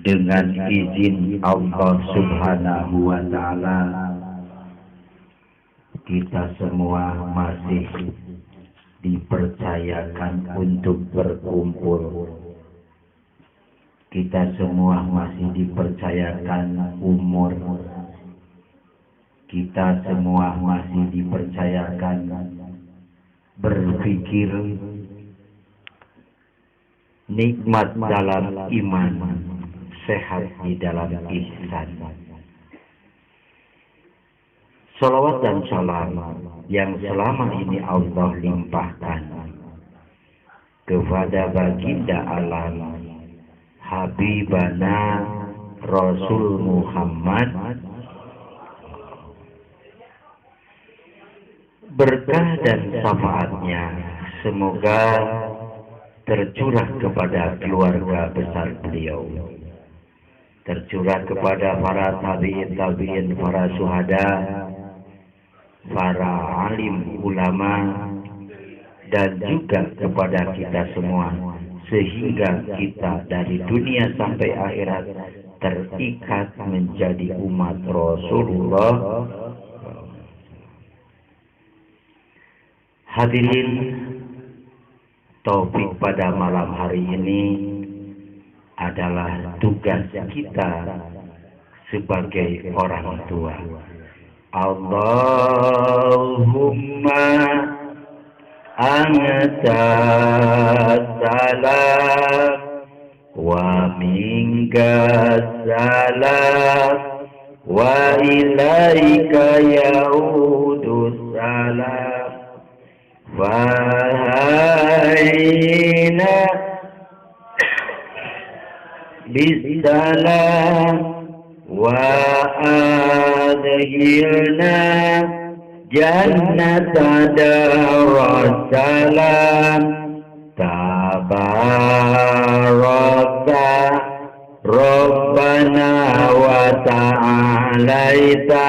Dengan izin Allah Subhanahu wa Ta'ala, kita semua masih dipercayakan untuk berkumpul. Kita semua masih dipercayakan umur. Kita semua masih dipercayakan berpikir, nikmat dalam iman, sehat di dalam ihsan. Salawat dan salam yang selama ini Allah limpahkan kepada baginda alam Habibana Rasul Muhammad, berkah dan syafaatnya semoga tercurah kepada keluarga besar beliau, tercurah kepada para tabi'in, para syuhada, para alim ulama, dan juga kepada kita semua, sehingga kita dari dunia sampai akhirat terikat menjadi umat Rasulullah. Hadirin, topik pada malam hari ini adalah tugas kita sebagai orang tua. Allahumma anta salam wa minka salam wa ilaika ya'udus salam fahayna bisalam wa adhilna jannata darussalam tabarakta rabbana wa ta'alaita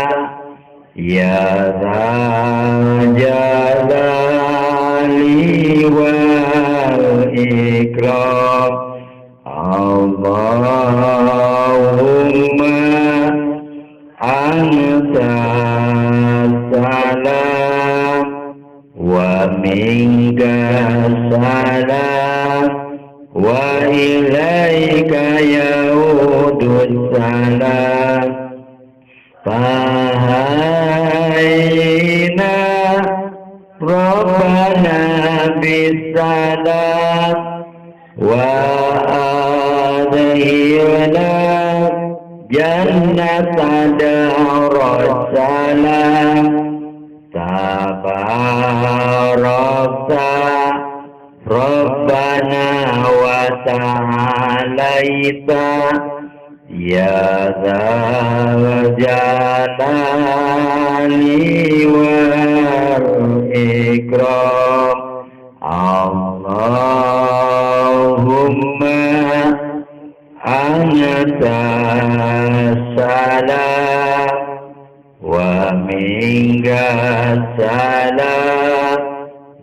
ya dzal jalali wal ikram. Allahumma anta salam wa minka salam wa ilaika ya'udus salam fahayna rabbana bisalam wa adhilna jannata darussalam tabarakta rabbana wa ta'alaita ya dzal jalali wal ikram. Allahumma anta salam wa minka salam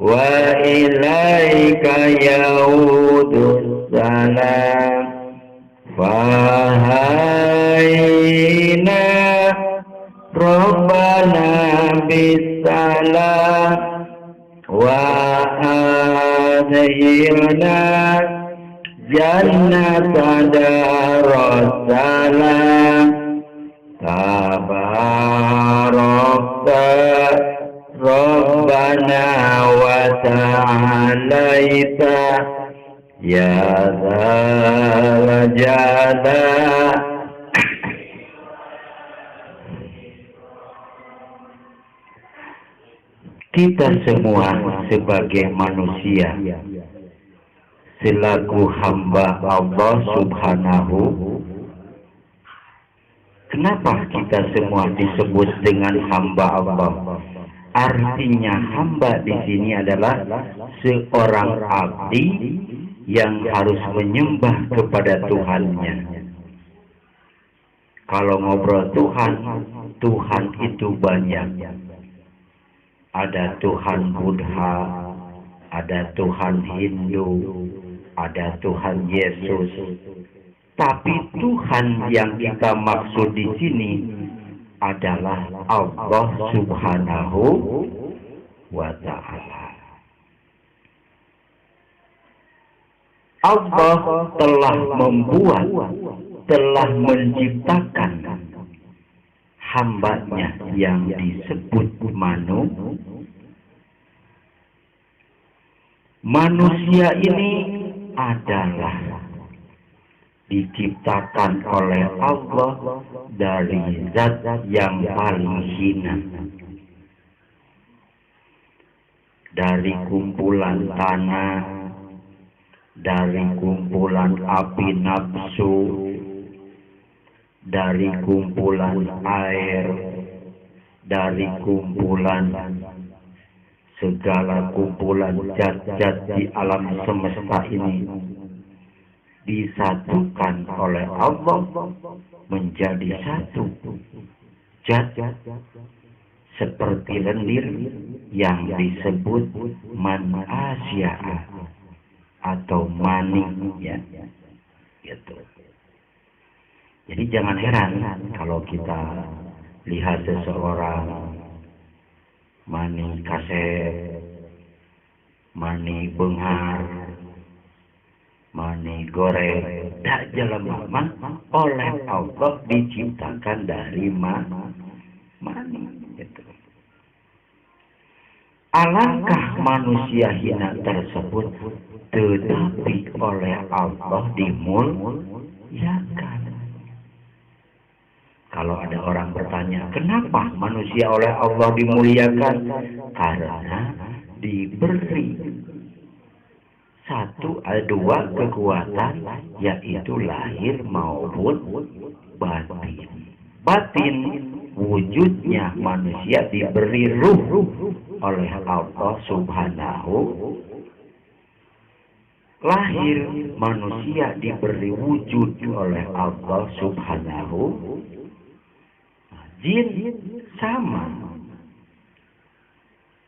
wa ilaika ya'udus salam fahayna rabbana bisalam wa adhilna jannata darussalam tabarakta rabbana wa ta'alaita ya dzal jalali. Kita semua sebagai manusia, selaku hamba Allah Subhanahu. Kenapa kita semua disebut dengan hamba Allah? Artinya hamba di sini adalah seorang abdi yang harus menyembah kepada Tuhannya. Kalau ngobrol Tuhan, Tuhan itu banyak. Ada Tuhan Buddha, ada Tuhan Hindu, ada Tuhan Yesus. Tapi Tuhan yang kita maksud di sini adalah Allah Subhanahu wa Ta'ala. Allah telah membuat, telah menciptakan hambanya yang disebut manusia ini adalah diciptakan oleh Allah dari zat yang paling hina, dari kumpulan tanah, dari kumpulan api nafsu, dari kumpulan air, dari kumpulan segala kumpulan zat-zat di alam semesta ini disatukan oleh Allah menjadi satu zat seperti lendir yang disebut man Asya atau mani, ya, gitu. Jadi jangan heran kalau kita lihat seseorang mani kaset, mani benghar, mani goreng, tak jelema oleh Allah diciptakan dari mani. Gitu. Alangkah manusia hina tersebut, tetapi oleh Allah dimuliakan. Kalau ada orang bertanya, kenapa manusia oleh Allah dimuliakan? Karena diberi dua kekuatan, yaitu lahir maupun batin. Batin, wujudnya manusia diberi ruh oleh Allah Subhanahu. Lahir manusia diberi wujud oleh Allah Subhanahu. Jin sama,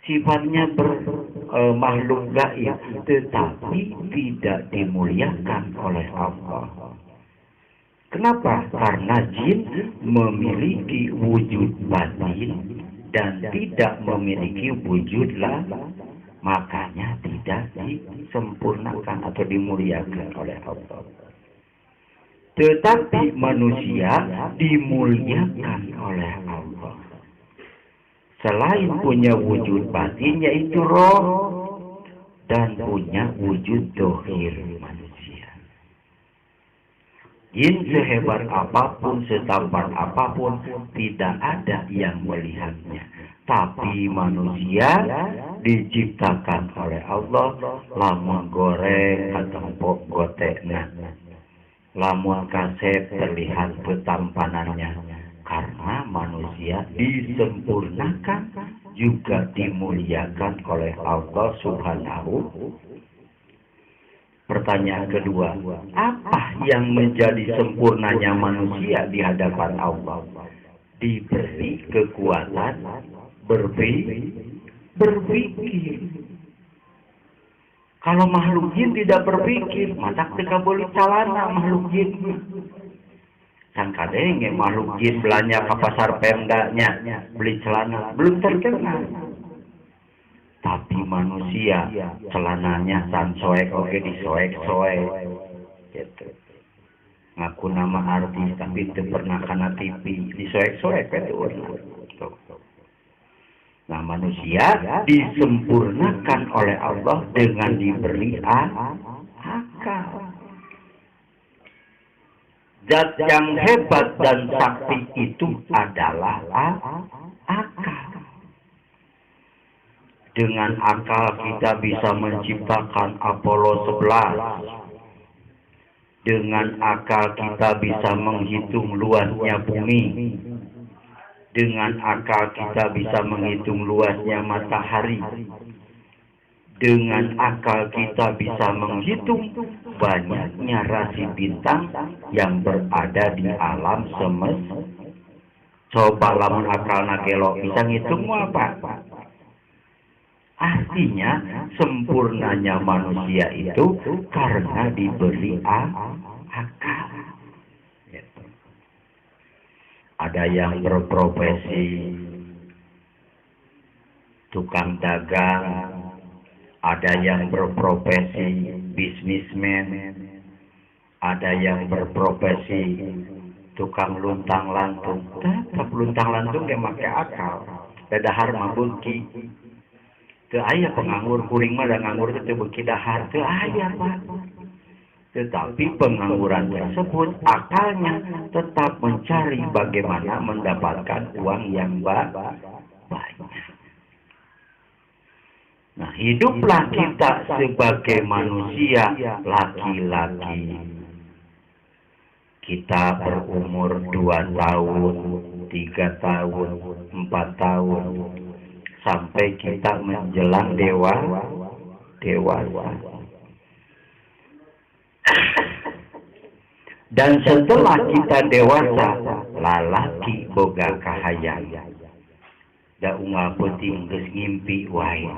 sifatnya makhluk gaib, tetapi tidak dimuliakan oleh Allah. Kenapa? Karena jin memiliki wujud batin dan tidak memiliki wujud lahir, makanya tidak disempurnakan atau dimuliakan oleh Allah. Tetapi manusia dimuliakan oleh Allah. Selain punya wujud batin yaitu roh, dan punya wujud dohir manusia. Jin sehebat apapun, setampan apapun, tidak ada yang melihatnya. Tapi manusia diciptakan oleh Allah, lamun goreng atau pok gotekna, lamun kaset terlihat ketampanannya, karena manusia disempurnakan juga dimuliakan oleh Allah Subhanahu. Pertanyaan kedua, apa yang menjadi sempurnanya manusia di hadapan Allah? Diberi kekuatan berpikir. Kalau makhluk jin tidak berpikir, mata teka boleh calana makhluk jin. Kan kadang makhluk jin belanja ke pasar Pemdanya beli celana, belum terkenal. Tapi manusia celananya sansoek oke disoek-soek. Gitu. Ngaku nama artis tapi itu pernah kena TV, disoek-soek itu warna. Nah, manusia disempurnakan oleh Allah dengan diberi akal. Zat yang hebat dan sakti itu adalah akal. Dengan akal kita bisa menciptakan Apollo 11. Dengan akal kita bisa menghitung luasnya bumi. Dengan akal kita bisa menghitung luasnya matahari. Dengan akal kita bisa menghitung banyaknya rasi bintang yang berada di alam semesta. Coba lamun akal nakelo bisa ngitung apa? Artinya sempurnanya manusia itu karena diberi akal. Gitu. Ada yang berprofesi tukang dagang, ada yang berprofesi bisnismen, ada yang berprofesi tukang luntang lantung. Tetap luntang lantung yang pakai akal. Dadahar mah beuki. Teu aya penganggur kuring mah da nganggur teu beuki dahar, teu aya Pak. Tetapi pengangguran tersebut akalnya tetap mencari bagaimana mendapatkan uang yang banyak. Nah, hiduplah kita sebagai manusia laki-laki. Kita berumur 2 tahun, 3 tahun, 4 tahun, sampai kita menjelang dewasa. Dan setelah kita dewasa, lalaki boga kahayang. Da unggal peuting geus ngimpi wae.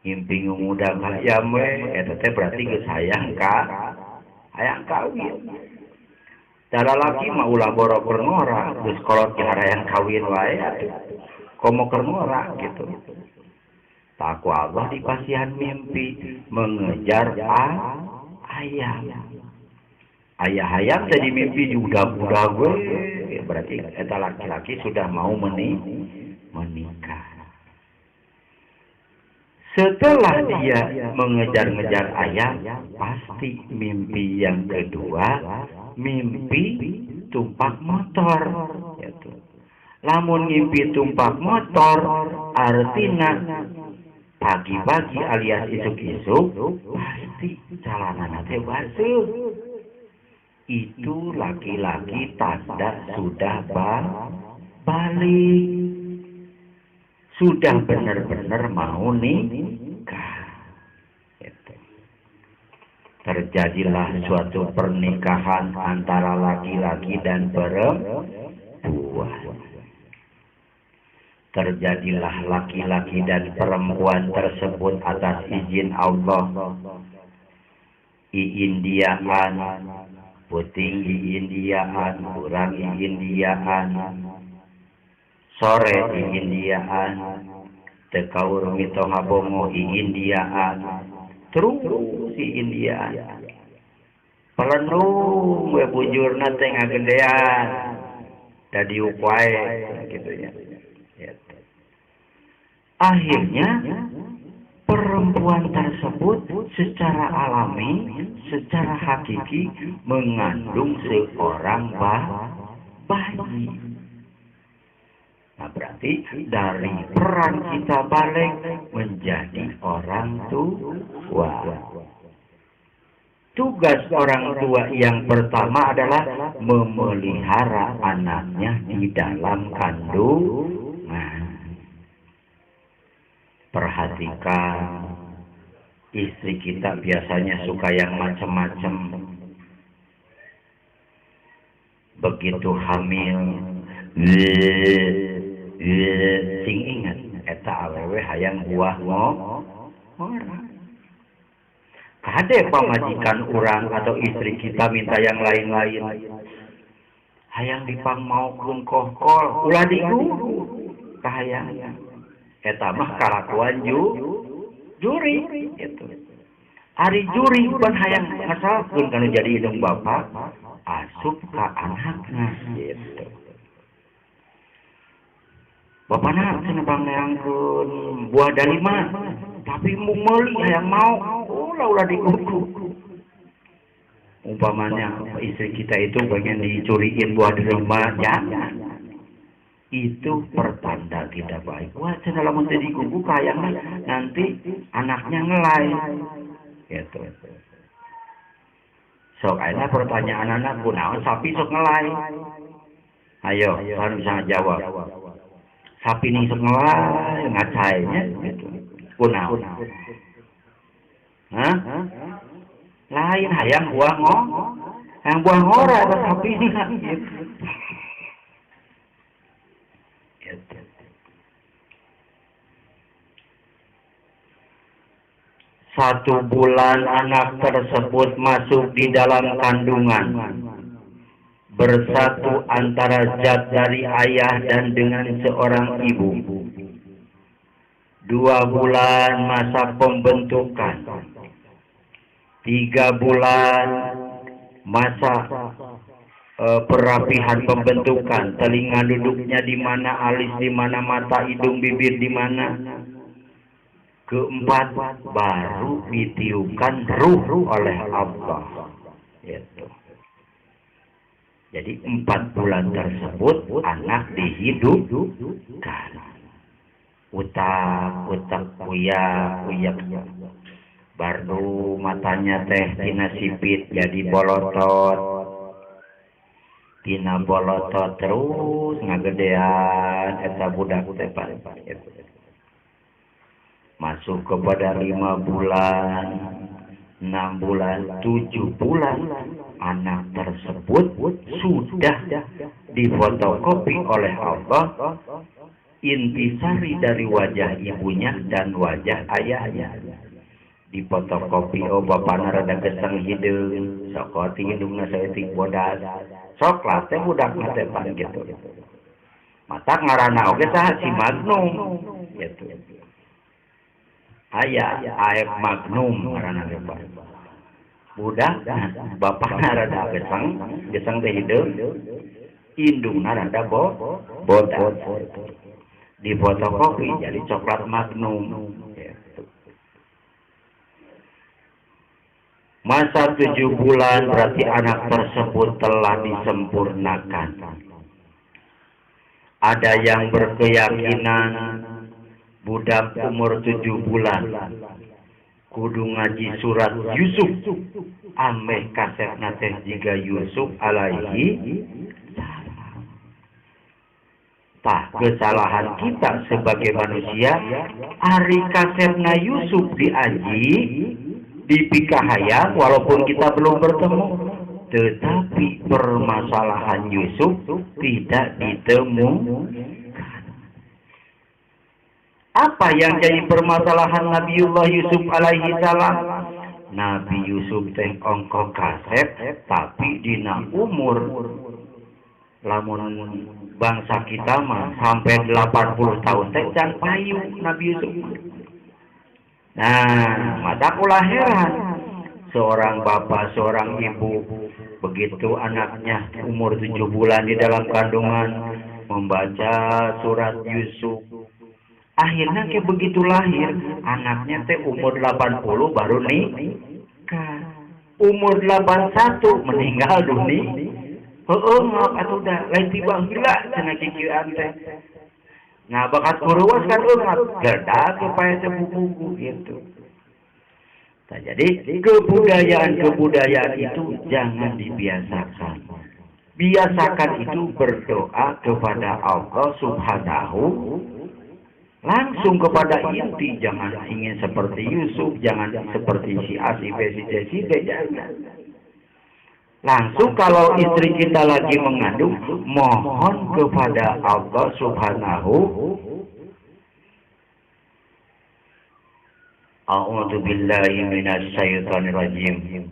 Ngimpi ngumuda hayam we, eta teh berarti geus hayang kawin. Da lalaki mah ulah boro keur ngora, geus kolot hayang kawin wae atuh. Komo keur ngora gitu. Takwa Allah dipasihan mimpi mengejar ayam. Ayah hayam jadi mimpi juga budak gue, berarti eta laki-laki sudah mau menikah. Setelah dia mengejar-ngejar ayam, pasti mimpi yang kedua, mimpi tumpak motor. Gitu. Lamun mimpi tumpak motor, artinya pagi-pagi alias isuk-isuk, pasti jalanan teh basuh. Itu laki-laki tanda sudah balik. Sudah benar-benar mau nikah. Gitu. Terjadilah suatu pernikahan antara laki-laki dan perempuan. Terjadilah laki-laki dan perempuan tersebut atas izin Allah. Iindiaan, puting iindiaan, kurang iindiaan. Sore iindiaan, tekaur mitoha bongo iindiaan, terus iindiaan. Pelenung we bujurna teh ngagendean, dadi upaya gitunya. Akhirnya perempuan tersebut secara alami, secara hakiki mengandung seorang bayi. Nah, berarti dari peran kita balik menjadi orang tua. Tugas orang tua yang pertama adalah memelihara anaknya di dalam kandungan. Perhatikan, istri kita biasanya suka yang macam-macam. Begitu hamil, sing ingat eta awewe hayang buah ngora. Kade pamajikan urang atau istri kita minta yang lain-lain. Hayang dipang mau kongkol, ulah diguru. Kahayang eta mah kalakuan juri gitu. Ari juri bukan hayang ngasalkeun kana jadi indung bapak, asup ka anakna gitu. Bapana cenah bangneangkeun buah dari mana? Tapi mau meuli hayang mau, ulah dikuku. Umpamanya istri kita itu pengen dicuriin buah dari rumah, jangan. Itu pertanda tidak baik. Wah, cenah lamun teh dikuku hayang nanti anaknya ngelai. Gitu. Sok ayeuna pertanyaan anak kunaon sapi sok ngelai. Ayo, kan bisa jawab. Sapi ini sok ngelai ngacainya gitu. Kunaon? Hah? Lain hayang buah hayang buah ngora eta sapi ini kan gitu. 1 bulan anak tersebut masuk di dalam kandungan, bersatu antara zat dari ayah dan dengan seorang ibu. 2 bulan masa pembentukan, 3 bulan masa perapihan pembentukan, telinga duduknya di mana, alis di mana, mata, hidung, bibir di mana. 4 baru ditiupkan ruh oleh Allah. Gitu. Jadi 4 bulan tersebut anak dihidupkan. Utak kuyak. Baru matanya teh tina sipit jadi bolotot. Tina bolotot terus ngagedean eta budak teh masuk kepada 5 bulan, 6 bulan, 7 bulan anak tersebut sudah difotokopi oleh Allah intisari dari wajah ibunya dan wajah ayahnya. Difotokopi, oh bapana rada geseng hideung, sok ti hidungna saeutik bodas. Sok lah teh budakna teh pan gitu. Mata ngaranna oge saha si Magnum gitu. Aya AF Magnum ngaranna teh pan. Budak bapana rada geseng teh hideung, indungna rada bodas. Difotokopi jadi coklat Magnum. Masa 7 bulan berarti anak tersebut telah disempurnakan. Ada yang berkeyakinan budak umur 7 bulan kudu ngaji surat Yusuf, ameh kasetna teh jiga Yusuf alaihi salam. Tah kesalahan kita sebagai manusia, ari kasetna Yusuf diaji dipikahayang walaupun kita belum bertemu, tetapi permasalahan Yusuf tidak ditemukan. Apa yang jadi permasalahan Nabiullah Yusuf alaihi salam? Nabi Yusuf teh ongko kaset, tapi dina umur lamun bangsa kita mah sampai 80 tahun teh can payu Nabi Yusuf. Nah, mata kula heran. Seorang bapak, seorang ibu, begitu anaknya umur 7 bulan di dalam kandungan membaca surat Yusuf. Akhirnya kayak begitu lahir, anaknya teh umur 80 baru nikah. Umur 81 meninggal dunia. Maaf atuh dah, lain tiba gila cenah kikieuan teh. Nah, bakat kuruas kan umat gerdak supaya sebuku gitu. Nah, jadi kebudayaan itu jangan dibiasakan. Biasakan itu berdoa kepada Allah Subhanahu, langsung kepada inti. Jangan ingin seperti Yusuf, jangan seperti si A, si B, si C, si D, jangan. Langsung kalau istri kita lagi mengandung, mohon kepada Allah Subhanahu. A'udzu billahi minasy syaithanir rajim.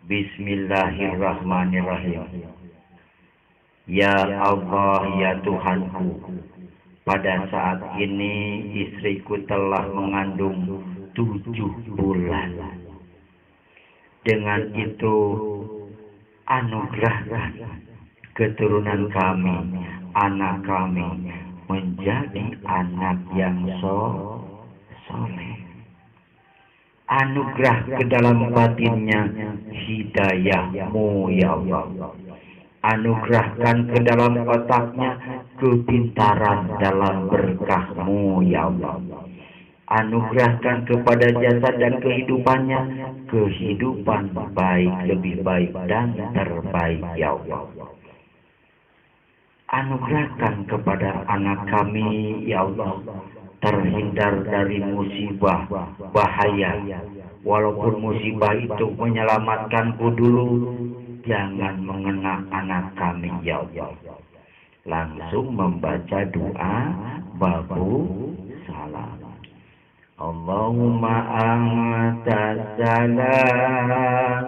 Bismillahirrahmanirrahim. Ya Allah, ya Tuhanku, pada saat ini istriku telah mengandung 7 bulan. Dengan itu anugerahkan keturunan kami, anak kami menjadi anak yang soleh. Anugerah ke dalam batinnya hidayahmu ya Allah. Anugerahkan ke dalam otaknya kepintaran dalam berkahmu ya Allah. Anugerahkan kepada jasad dan kehidupannya kehidupan baik, lebih baik dan terbaik ya Allah. Anugerahkan kepada anak kami ya Allah terhindar dari musibah, bahaya. Walaupun musibah itu menyelamatkanku dulu, jangan mengena anak kami ya Allah. Langsung membaca doa babu salam. Allahumma anta salam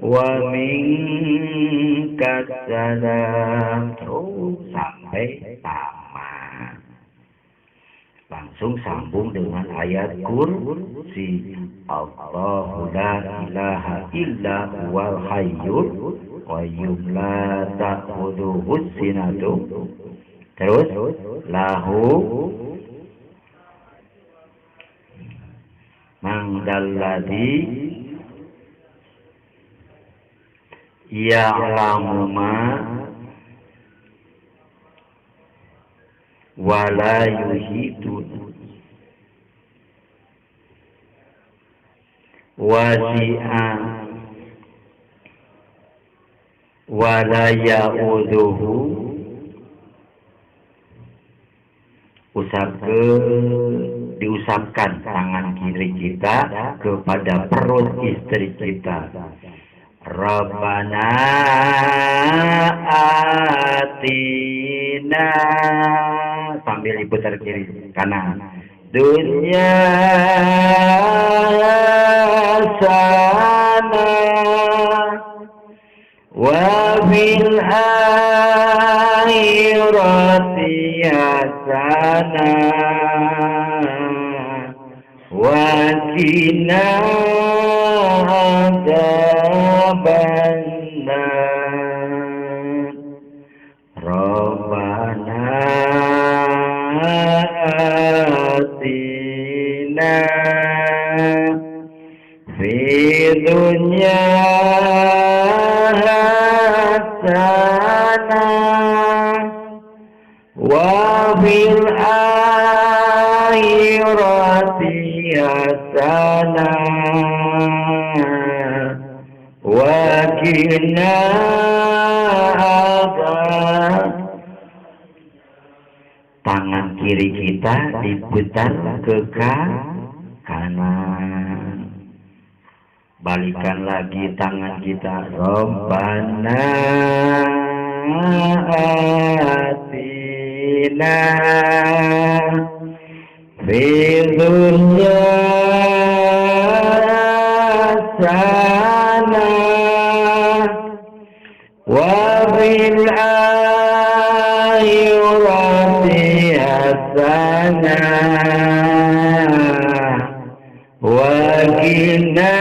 wa minka salam. Terus sampai tamat. Langsung sambung dengan ayat kursi. Allahu la ilaha illa huwal hayyul qayyum la ta'khudhuhu sinatun. Terus lahu mangdalladzi ya'lamu ma wa la yuhitun wasi'a wa la ya'uduhu. Diusapkan tangan kiri kita kepada perut istri kita. Rabbana atina, sambil diputar kiri kanan. Dunya hasanah wa fil akhirati hasanah wa qina adzabannar. Rabbana atina fid dunya wa fil akhirati hasanah wa qina adzabannar. Tangan kiri kita diputar ke kanan. Balikan lagi tangan kita. Rabbana atina fid dunya hasanah wa fil akhirati hasanah wa qina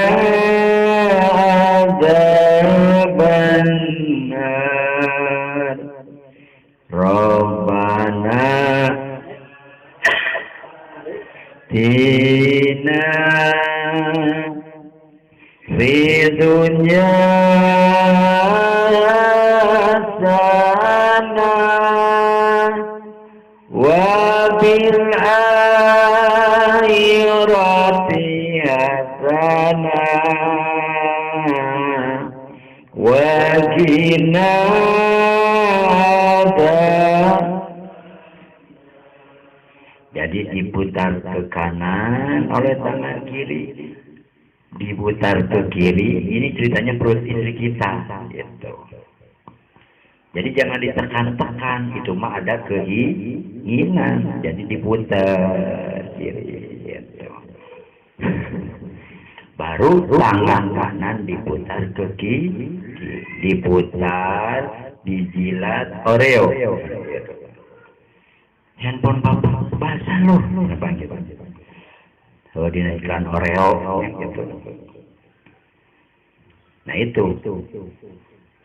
adzabannar. Rabbana atina fid dunya hasanah wa fil akhirati hasanah wa qina adzabannar. Jadi diputar ke kanan oleh tangan kiri, diputar ke kiri. Ini ceritanya perut istri kita, gitu. Jadi jangan ditekan-tekan, itu mah ada keinginan. Jadi diputar kiri, gitu. Baru tangan kanan diputar ke kiri, diputar, dijilat Oreo. Gitu. Handphone bapak basah loh, apa gitu. Kalau dinaikkan Oreo, gitu. Nah itu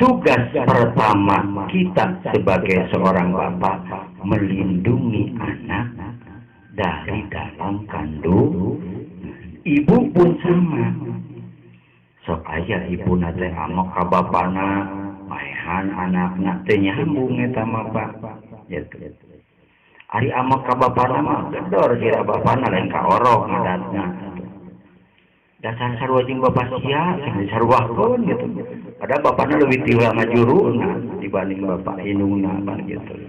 tugas pertama kita sebagai seorang bapak, melindungi anak dari dalam kandung. Ibu pun sama. Sok aya ibu nate amok ka bapana, maehan anakna teu nyambung eta mah bapak. Gitu. Ari amok ka bapana mah gedor sira bapana lain ka orok ngadatna. Dasar sarua jeung bapak sia sarwahkeun gitu. Padahal bapana leuwih tila majuruna dibanding bapak indungna gitu.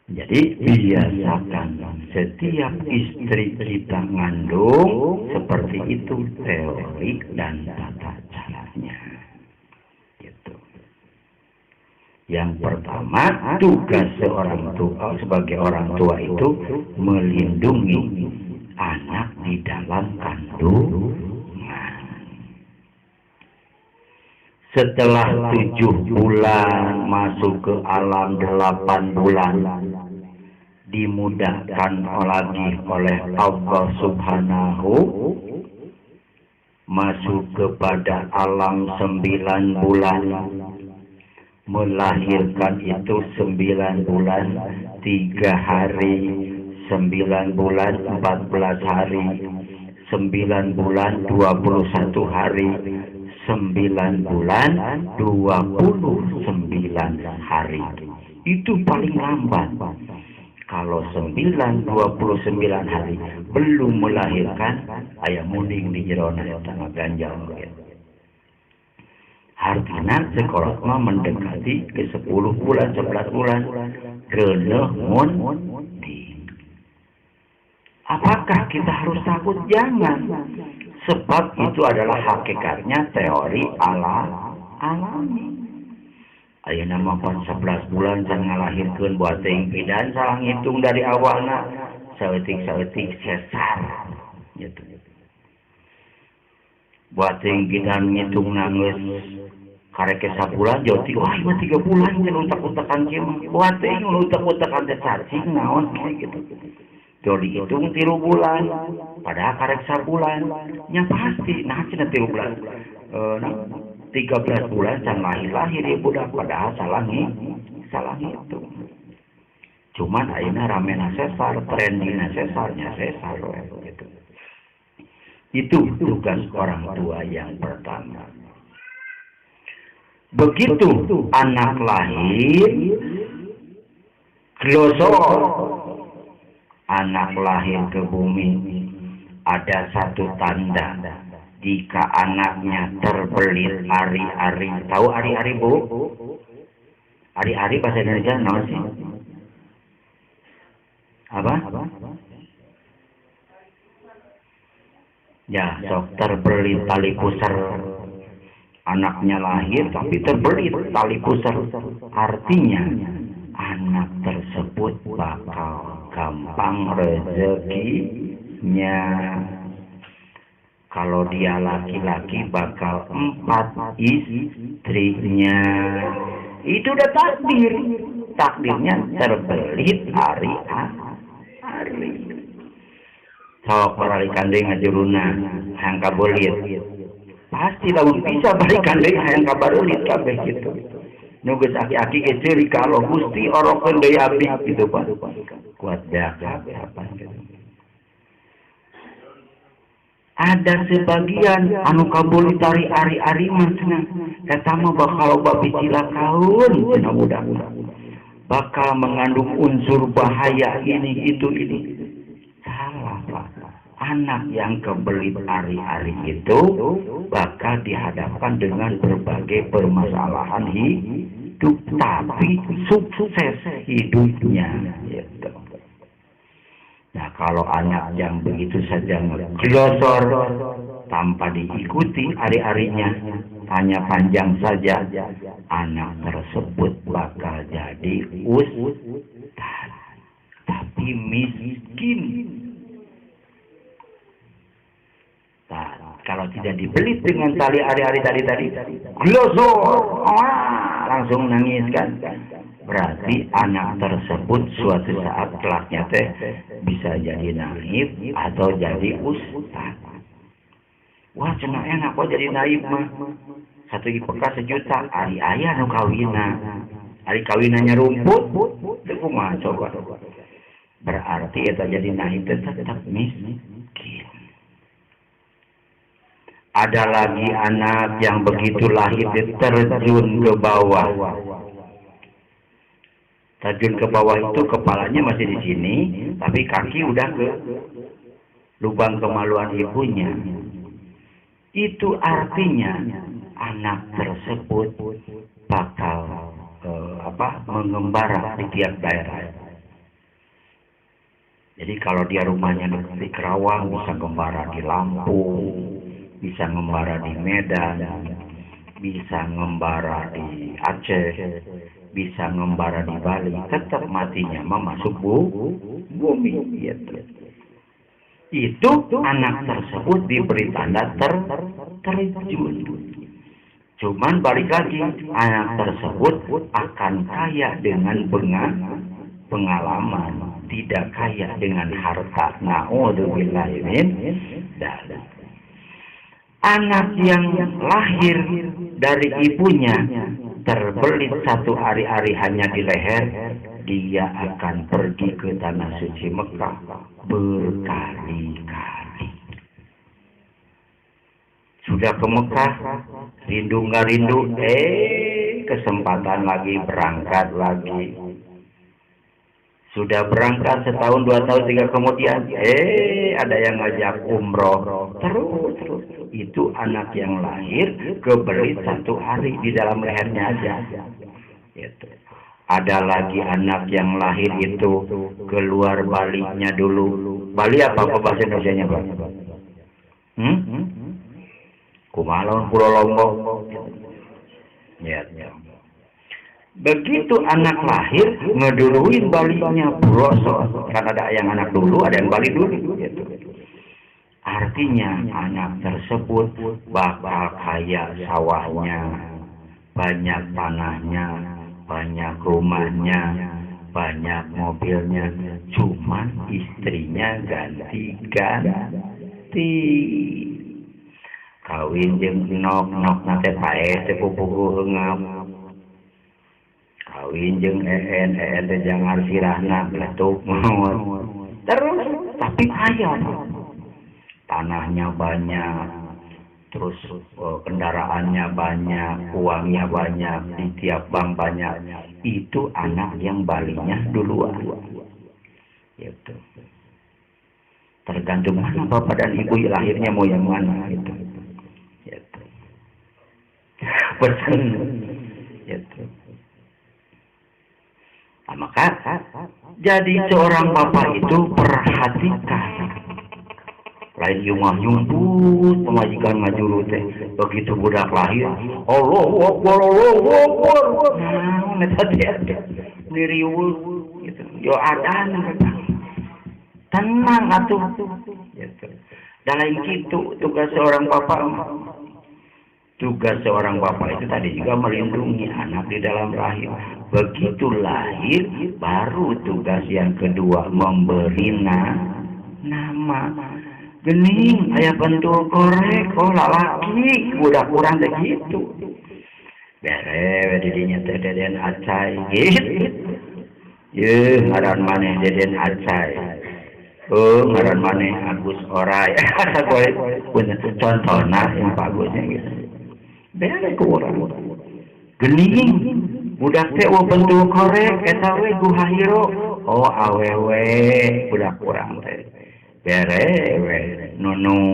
Jadi biasakan setiap istri kita ngandung seperti itu teori dan tata caranya. Gitu. Yang pertama, tugas seorang tua sebagai orang tua itu melindungi anak di dalam kandungan. Setelah 7 bulan masuk ke alam, 8 bulan dimudahkan lagi oleh Allah Subhanahu, masuk kepada alam 9 bulan, melahirkan itu 9 bulan 3 hari, 9 bulan 14 hari, 9 bulan 21 hari, 9 bulan 29 hari. Itu paling lambat. Kalau 9-29 hari belum melahirkan, ayah munding di jerona tengah ganjal. Artinya sekolah mah mendekati ke 10 bulan, 11 bulan. Kena mundi. Apakah kita harus takut? Jangan. Sebab itu adalah hakikatnya teori alami. Aya nama 11 bulan can ngalahirkeun buat teuing pidan salah ngitung dari awalna saeutik-saeutik sesar gitu. Buat teuing pidan ngitung geus karek sabulan jauh wah ieu 3 bulan jeung utak-utakan kieu mah. Buat teuing utak-utakan teh cacing naon gitu. Jauh dihitung 3 bulan padahal karek sabulan nya pasti nah cenah 3 bulan 13 bulan can lahir ya budak padahal salah itu. Cuman ayeuna ramena sesar, trendina sesarnya sesar gitu. Itu tugas orang tua yang pertama. Begitu anak lahir, glosor anak lahir ke bumi, ada satu tanda. Jika anaknya terbelit ari-ari, tahu ari-ari bu? Ari-ari bahasa Indonesia naon sih? Apa? Ya, sok terbelit tali pusar. Anaknya lahir tapi terbelit tali pusar. Artinya anak tersebut bakal gampang rezekinya. Kalau dia laki-laki bakal 4 istrinya. Itu udah takdir. Takdirnya terbelit hari-hari. Sok balikan deui ngajuruna hayang kabelit. Pasti lamun bisa balikan deui hayang kabarulit kabeh kitu. Nu geus aki-aki ge ceuri kalau Gusti orokeun deui abdi kitu Pak. Kuat dah kabeh apa gitu. Ada sebagian anu kabul tari ari-ari maksudnya eta mah bakal babi cilakaun cenah budak bakal mengandung unsur bahaya ini salah Pak. Anak yang kebelit ari-ari itu bakal dihadapkan dengan berbagai permasalahan hidup tapi sukses hidupnya gitu. Nah kalau anak yang begitu saja glosor tanpa diikuti hari-harinya hanya panjang saja, anak tersebut bakal jadi ustaz tapi miskin. Nah, kalau tidak dibelit dengan tali hari-hari tadi glosor, langsung nangis kan. Berarti anak tersebut suatu saat kelaknya teh bisa jadi naib atau jadi ustaz. Wah cenah enak kok jadi naib mah. 1 IPK 1 juta, ari aya nu kawina. Ari kawinannya rumput, teu kumaha coba. Berarti eta jadi naib tetap miskin. Ada lagi anak yang begitu lahir terjun ke bawah. Terjun ke bawah itu kepalanya masih di sini, tapi kaki udah ke lubang kemaluan ibunya. Itu artinya anak tersebut bakal mengembara di tiap daerah. Jadi kalau dia rumahnya di Kerawang bisa ngembara di Lampung, bisa ngembara di Medan, bisa ngembara di Aceh, bisa ngembara di Bali, tetap matinya masuk bumi gitu. itu anak tersebut diberi tanda terjun. Cuman balik lagi, anak tersebut akan kaya dengan pengalaman, tidak kaya dengan harta. Na'udzubillah min dzalik. Anak yang lahir dari ibunya terbelit satu hari-hari hanya di leher, dia akan pergi ke tanah suci Mekah berkali-kali. Sudah ke Mekah, rindu nggak rindu, kesempatan lagi, berangkat lagi. Sudah berangkat setahun, 2 tahun, 3 kemudian, ada yang ngajak umroh. Terus. Itu anak yang lahir kebelit satu hari di dalam lehernya aja. Gitu. Ada lagi anak yang lahir itu keluar Balinya dulu. Bali apa bahasa Indonesianya, Pak? Kumalon Pulau Lombok. Ya. Begitu anak lahir, ngeduluin Balinya brosot. Kan ada yang anak dulu, ada yang Bali dulu. Gitu. Artinya anak tersebut bakal kaya sawahnya, banyak tanahnya, banyak rumahnya, banyak mobilnya. Cuman istrinya ganti-ganti. Kawin jeung nok nate pae teh pupuh heungap. Kawin jeung en teh jangar sirahna bletuk maot. Terus tapi kaya. Tanahnya banyak, terus kendaraannya banyak, uangnya banyak, di tiap bank banyak. Itu anak yang Balinya duluan. Gitu. Tergantung mana bapak dan ibu lahirnya mau yang mana itu. Gitu. Betul. Gitu. Nah, maka jadi seorang bapak itu perhatikan. Lain rumah nyumput pemajikan ngajuru teh begitu budak lahir Allahu Akbar nah tadi diriwul gitu yo adan tenang atuh gitu. Dan lain gitu tugas seorang bapak itu tadi juga melindungi anak di dalam rahim. Begitu lahir baru tugas yang kedua memberi nama. Gening, aya bentul korek, lalaki, budak kurang begitu. Bere, didinya teh Deden Acai, gitu. Ngaran maneh Deden Acai. Ngaran maneh Agus Oray. Boleh punya contohna yang bagusnya gitu. Bere kurang. Gening, budak teh bentul korek, eta we guhahiro. Awewe, budak kurang teh. Bere nunung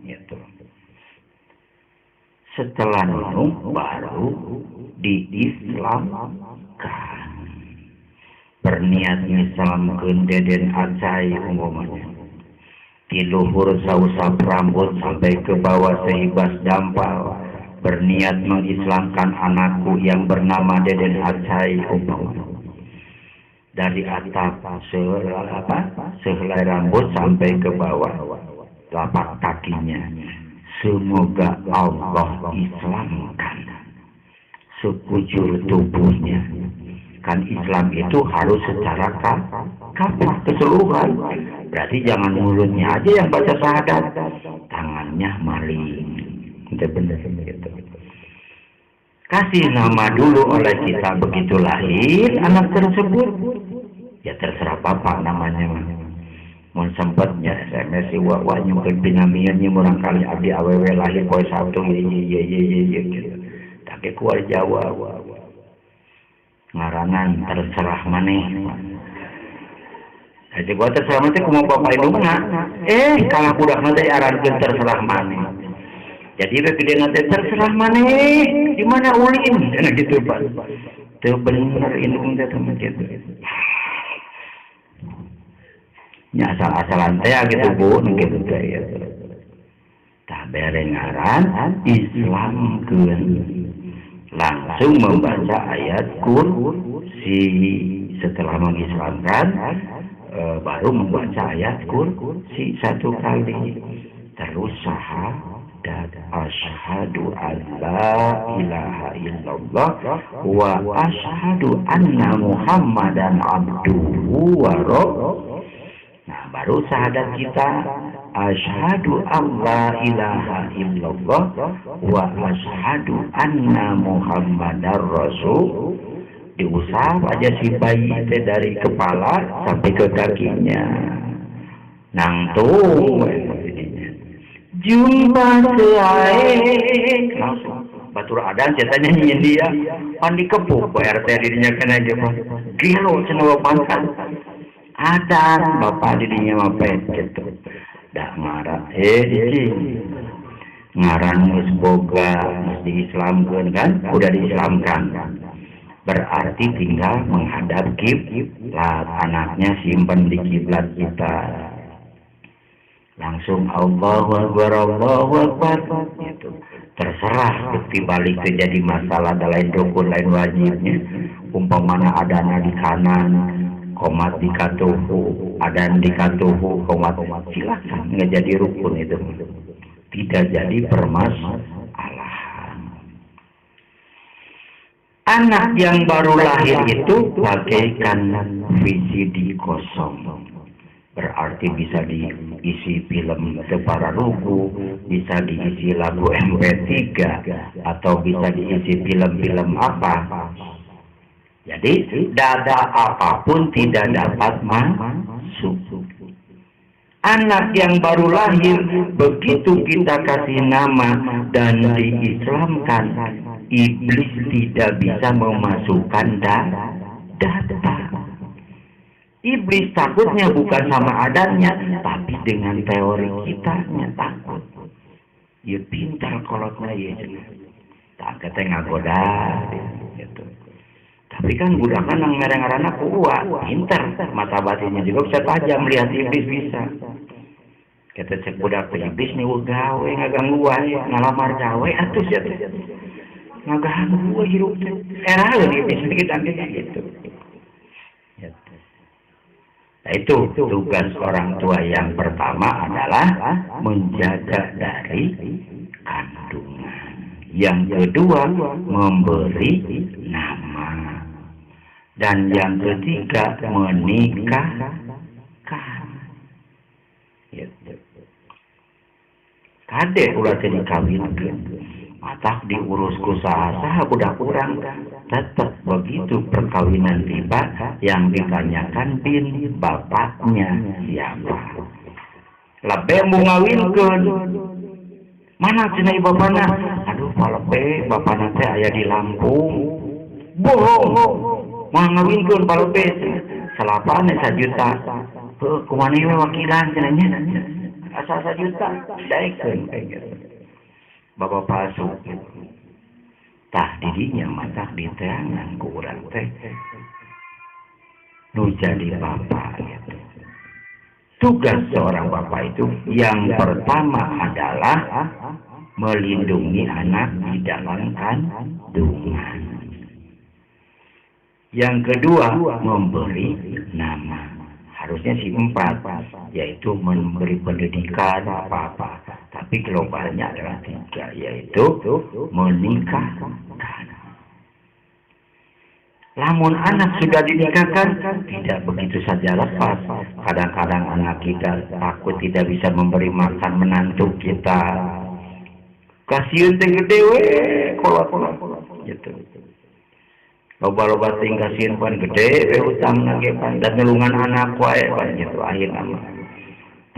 gitu. Setelah nunung baru diislamkan. Berniat Islamkeun Deden Acai umpamanya. Di luhur sausap rambut sampai ke bawah seibas dampal. Berniat mengislamkan anakku yang bernama Deden Acai umpamanya. Dari atap sehelai rambut sampai ke bawah telapak kakinya. Semoga Allah Islamkan sekujur tubuhnya. Kan Islam itu harus secara kafah keseluruhan. Berarti jangan mulutnya aja yang baca syahadat, tangannya maling. Itu benar gitu. Kasih nama dulu oleh kita begitu lahir anak tersebut. Ya terserah bapak namanya. Mun sempatnya SMS wa nyungkeun pinamian nya murang kali abdi awewe lahir poe Sabtu ye take kual Jawa. Ngaranan terserah maneh. Jadi gua terserah maneh kumaha bapak indungna. Kalah budakna teh arankeun terserah maneh. Jadi gede nanti terserah maneh di mana ulin gitu Pak. Teu bener indung teh teman gitu. Nya asal-asalan teh gitu Bu gitu teh ya. Tah bere ngaran Islamkeun. Langsung membaca ayat kursi setelah mengislamkan baru membaca ayat kursi 1 kali. Terus syahadat asyhadu an la ilaha illallah wa asyhadu anna muhammadan abduhu wa rasuluh. Nah, baru syahadat kita asyhadu an la ilaha illallah wa asyhadu anna muhammadar rasul. Diusap aja si bayi teh dari kepala sampai ke kakinya. Nangtung jumpa seaek langsung batur adan ceritanya nyiin dia pan dikepuk RT dirinya kena aja mah gilo cenah pangkat adan bapak dirinya mah gitu dah marah dicing ngaran geus boga geus diislamkeun kan udah diislamkan berarti tinggal menghadap kiblat anaknya simpen di kiblat kita langsung Allahu Akbar gitu. Terserah bukti balik jadi masalah lain rukun lain wajibnya umpamana adana di kanan komat di katuhu adan di katuhu komat silakan nggak jadi rukun itu tidak jadi permasalahan. Anak yang baru lahir itu bagaikan VCD kosong. Berarti bisa diisi film separa lugu, bisa diisi lagu MP3, atau bisa diisi film-film apa. Jadi dada apapun tidak dapat masuk. Anak yang baru lahir, begitu kita kasih nama dan diislamkan, iblis tidak bisa memasukkan data. Iblis takutnya bukan sama adanya, tapi dengan teori kitanya takut. Ya pintar kolotnya ya. Tak kata ngagoda gitu. Tapi kan budakan yang mereng-merengna kuat, pintar. Mata batinnya juga bisa tajam, melihat iblis bisa. Kata cek budak iblis nih gawe ngagangguan, ngalamar gawe atuh ya. Ngaganggu hirup era iblis sedikit gitu. Nah, itu tugas orang tua yang pertama adalah menjaga dari kandungan. Yang kedua memberi nama. Dan yang ketiga menikahkan. Kade ulah teh dikawinkeun. Matak diurus ku saha budak urang tetap begitu perkawinan tiba yang ditanyakan bin bapaknya siapa. Lebih mau ngawinkeun. Mana cenah ibu bapana? Aduh palebe bapana teh aya di Lampung. Bohong. Mau ngawinkeun palebe salapane 1 juta. Heuh kumaha we wakilan cenah nya. Asal 1 juta daekeun gitu. Bapak palsu tah didinya matak diteangan ku urang teh nu jadi bapak gitu. Tugas seorang bapak itu yang pertama adalah melindungi anak di dalam kandungan. Yang kedua memberi nama. Harusnya si 4, yaitu memberi pendidikan apa-apa. Tapi globalnya adalah 3, yaitu menikahkan. Lamun anak sudah dinikahkan, tidak begitu saja lepas. Kadang-kadang anak kita takut tidak bisa memberi makan menantu kita. Kasihan teh gede we, kolot gitu. Loba-loba tinggal simpan gede, utang lagi dan nulungan anak wae gitu akhir nama.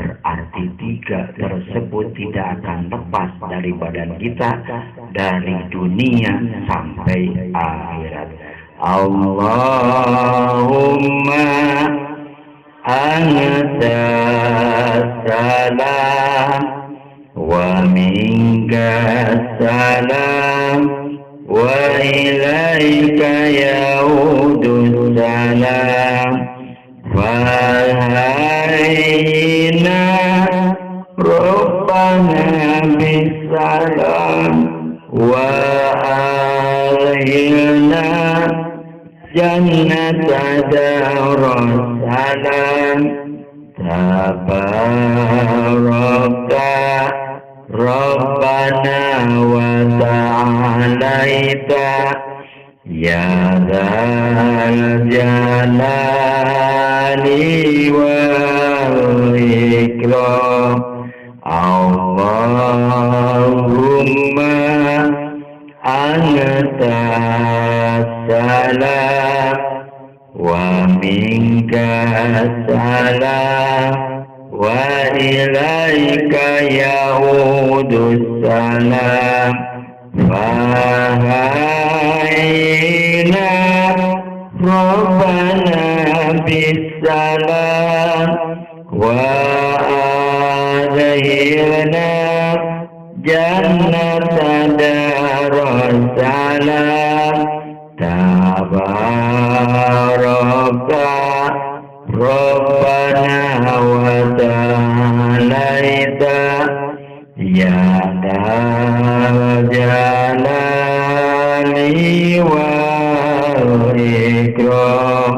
Berarti 3 tersebut tidak akan lepas dari badan kita dari dunia sampai akhirat. Allahumma anta salam wa minka salam wa ilaika yaudus salam fahayna rabbana bisalam wa ahyana jannata darussalam tabaraka rabbana wa ta'alaita ya dzal jalali wal ikram Allahumma anta salam wa minka salam wa ilaika yaudus salam fahayna rabbana bisalam wa adhilna jannata darussalam tabaraka rabbana wa ta'alaita ya dzal jalali wal ikram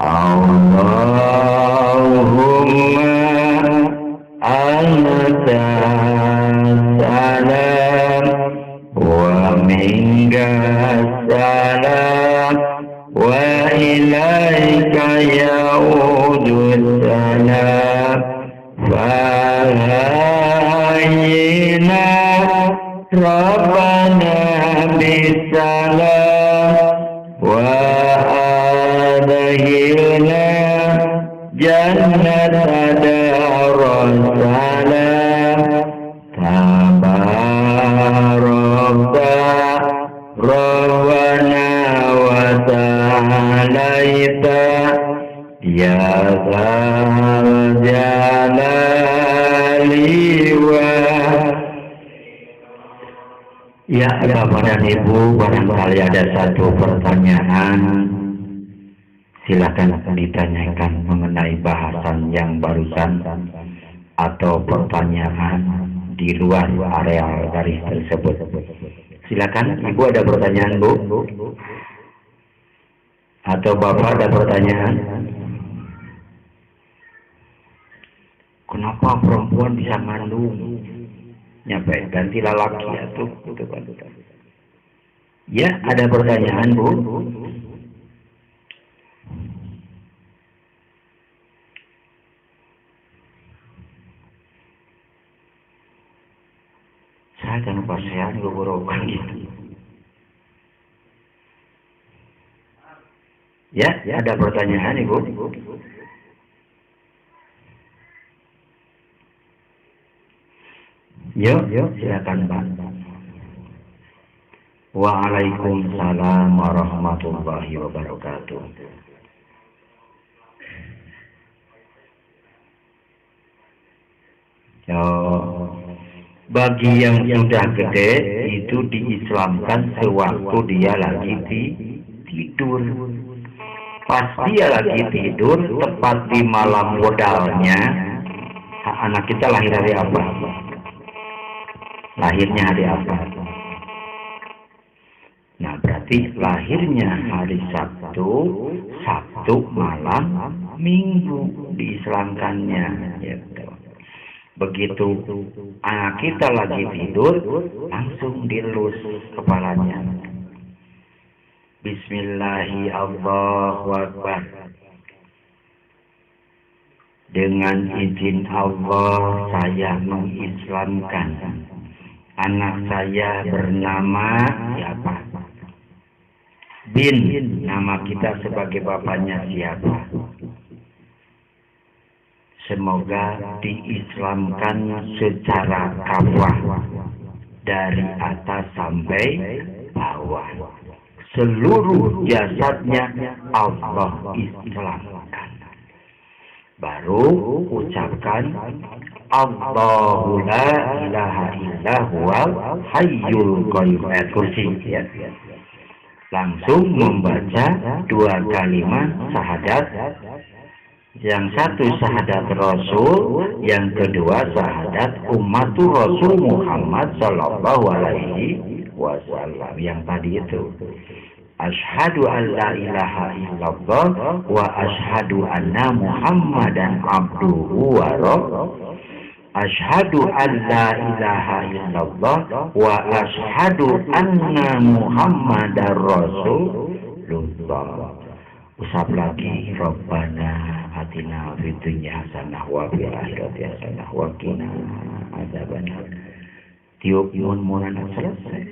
Allahumma anta salam wa minka salam wa ilaika yaudus salam fahayina rabbana bisalam wa adhilna jannata darussalam tabaraka rabbana wa ta'alaita ya dzal jalali wa ya Bapak dan Ibu, barangkali ada satu pertanyaan silakan ditanyakan mengenai bahasan yang barusan atau pertanyaan di luar area garis tersebut. Silakan, Ibu ada pertanyaan, Bu? Atau Bapak ada pertanyaan? Kenapa perempuan bisa mengandung? Nyampe ganti laki atau gitu kan? Ya, ada pertanyaan, Bu? Saya kan pasien gorokan gitu. Ya, ada pertanyaan, Ibu? Yuk, silakan, Pak. Waalaikumsalam warahmatullahi wabarakatuh. Bagi yang sudah gede itu diislamkan sewaktu dia lagi tidur. Pas dia lagi tidur, tepat di malam modalnya, anak kita lahir hari apa? Lahirnya hari apa? Nah, berarti lahirnya hari Sabtu malam Minggu diislamkannya. Gitu. Begitu anak kita lagi tidur, langsung dilus kepalanya. Bismillahi Allahu Akbar. Dengan izin Allah saya mengislamkan anak saya bernama siapa? Bin, nama kita sebagai bapaknya siapa? Semoga diislamkan secara kafah dari atas sampai bawah. Seluruh jasadnya Allah islamkan. Baru ucapkan Allahu la ilaha illa huwal hayyul qayyum, ayat kursi. Ya. Langsung membaca dua kalimat syahadat. Yang satu syahadat Rasul, yang kedua syahadat ummatur Rasul Muhammad sallallahu alaihi wasallam. Yang tadi itu Asyhadu an la ilaha illallah wa asyhadu anna Muhammadan abduhu wa rasuluh. Asyhadu an la ilaha illallah wa asyhadu anna Muhammadar rasulullah. Usap lagi, Rabbana atina fid dunya hasanah wa fil akhirati hasanah wa qina adzabannar. Tiup mun-munan selesai.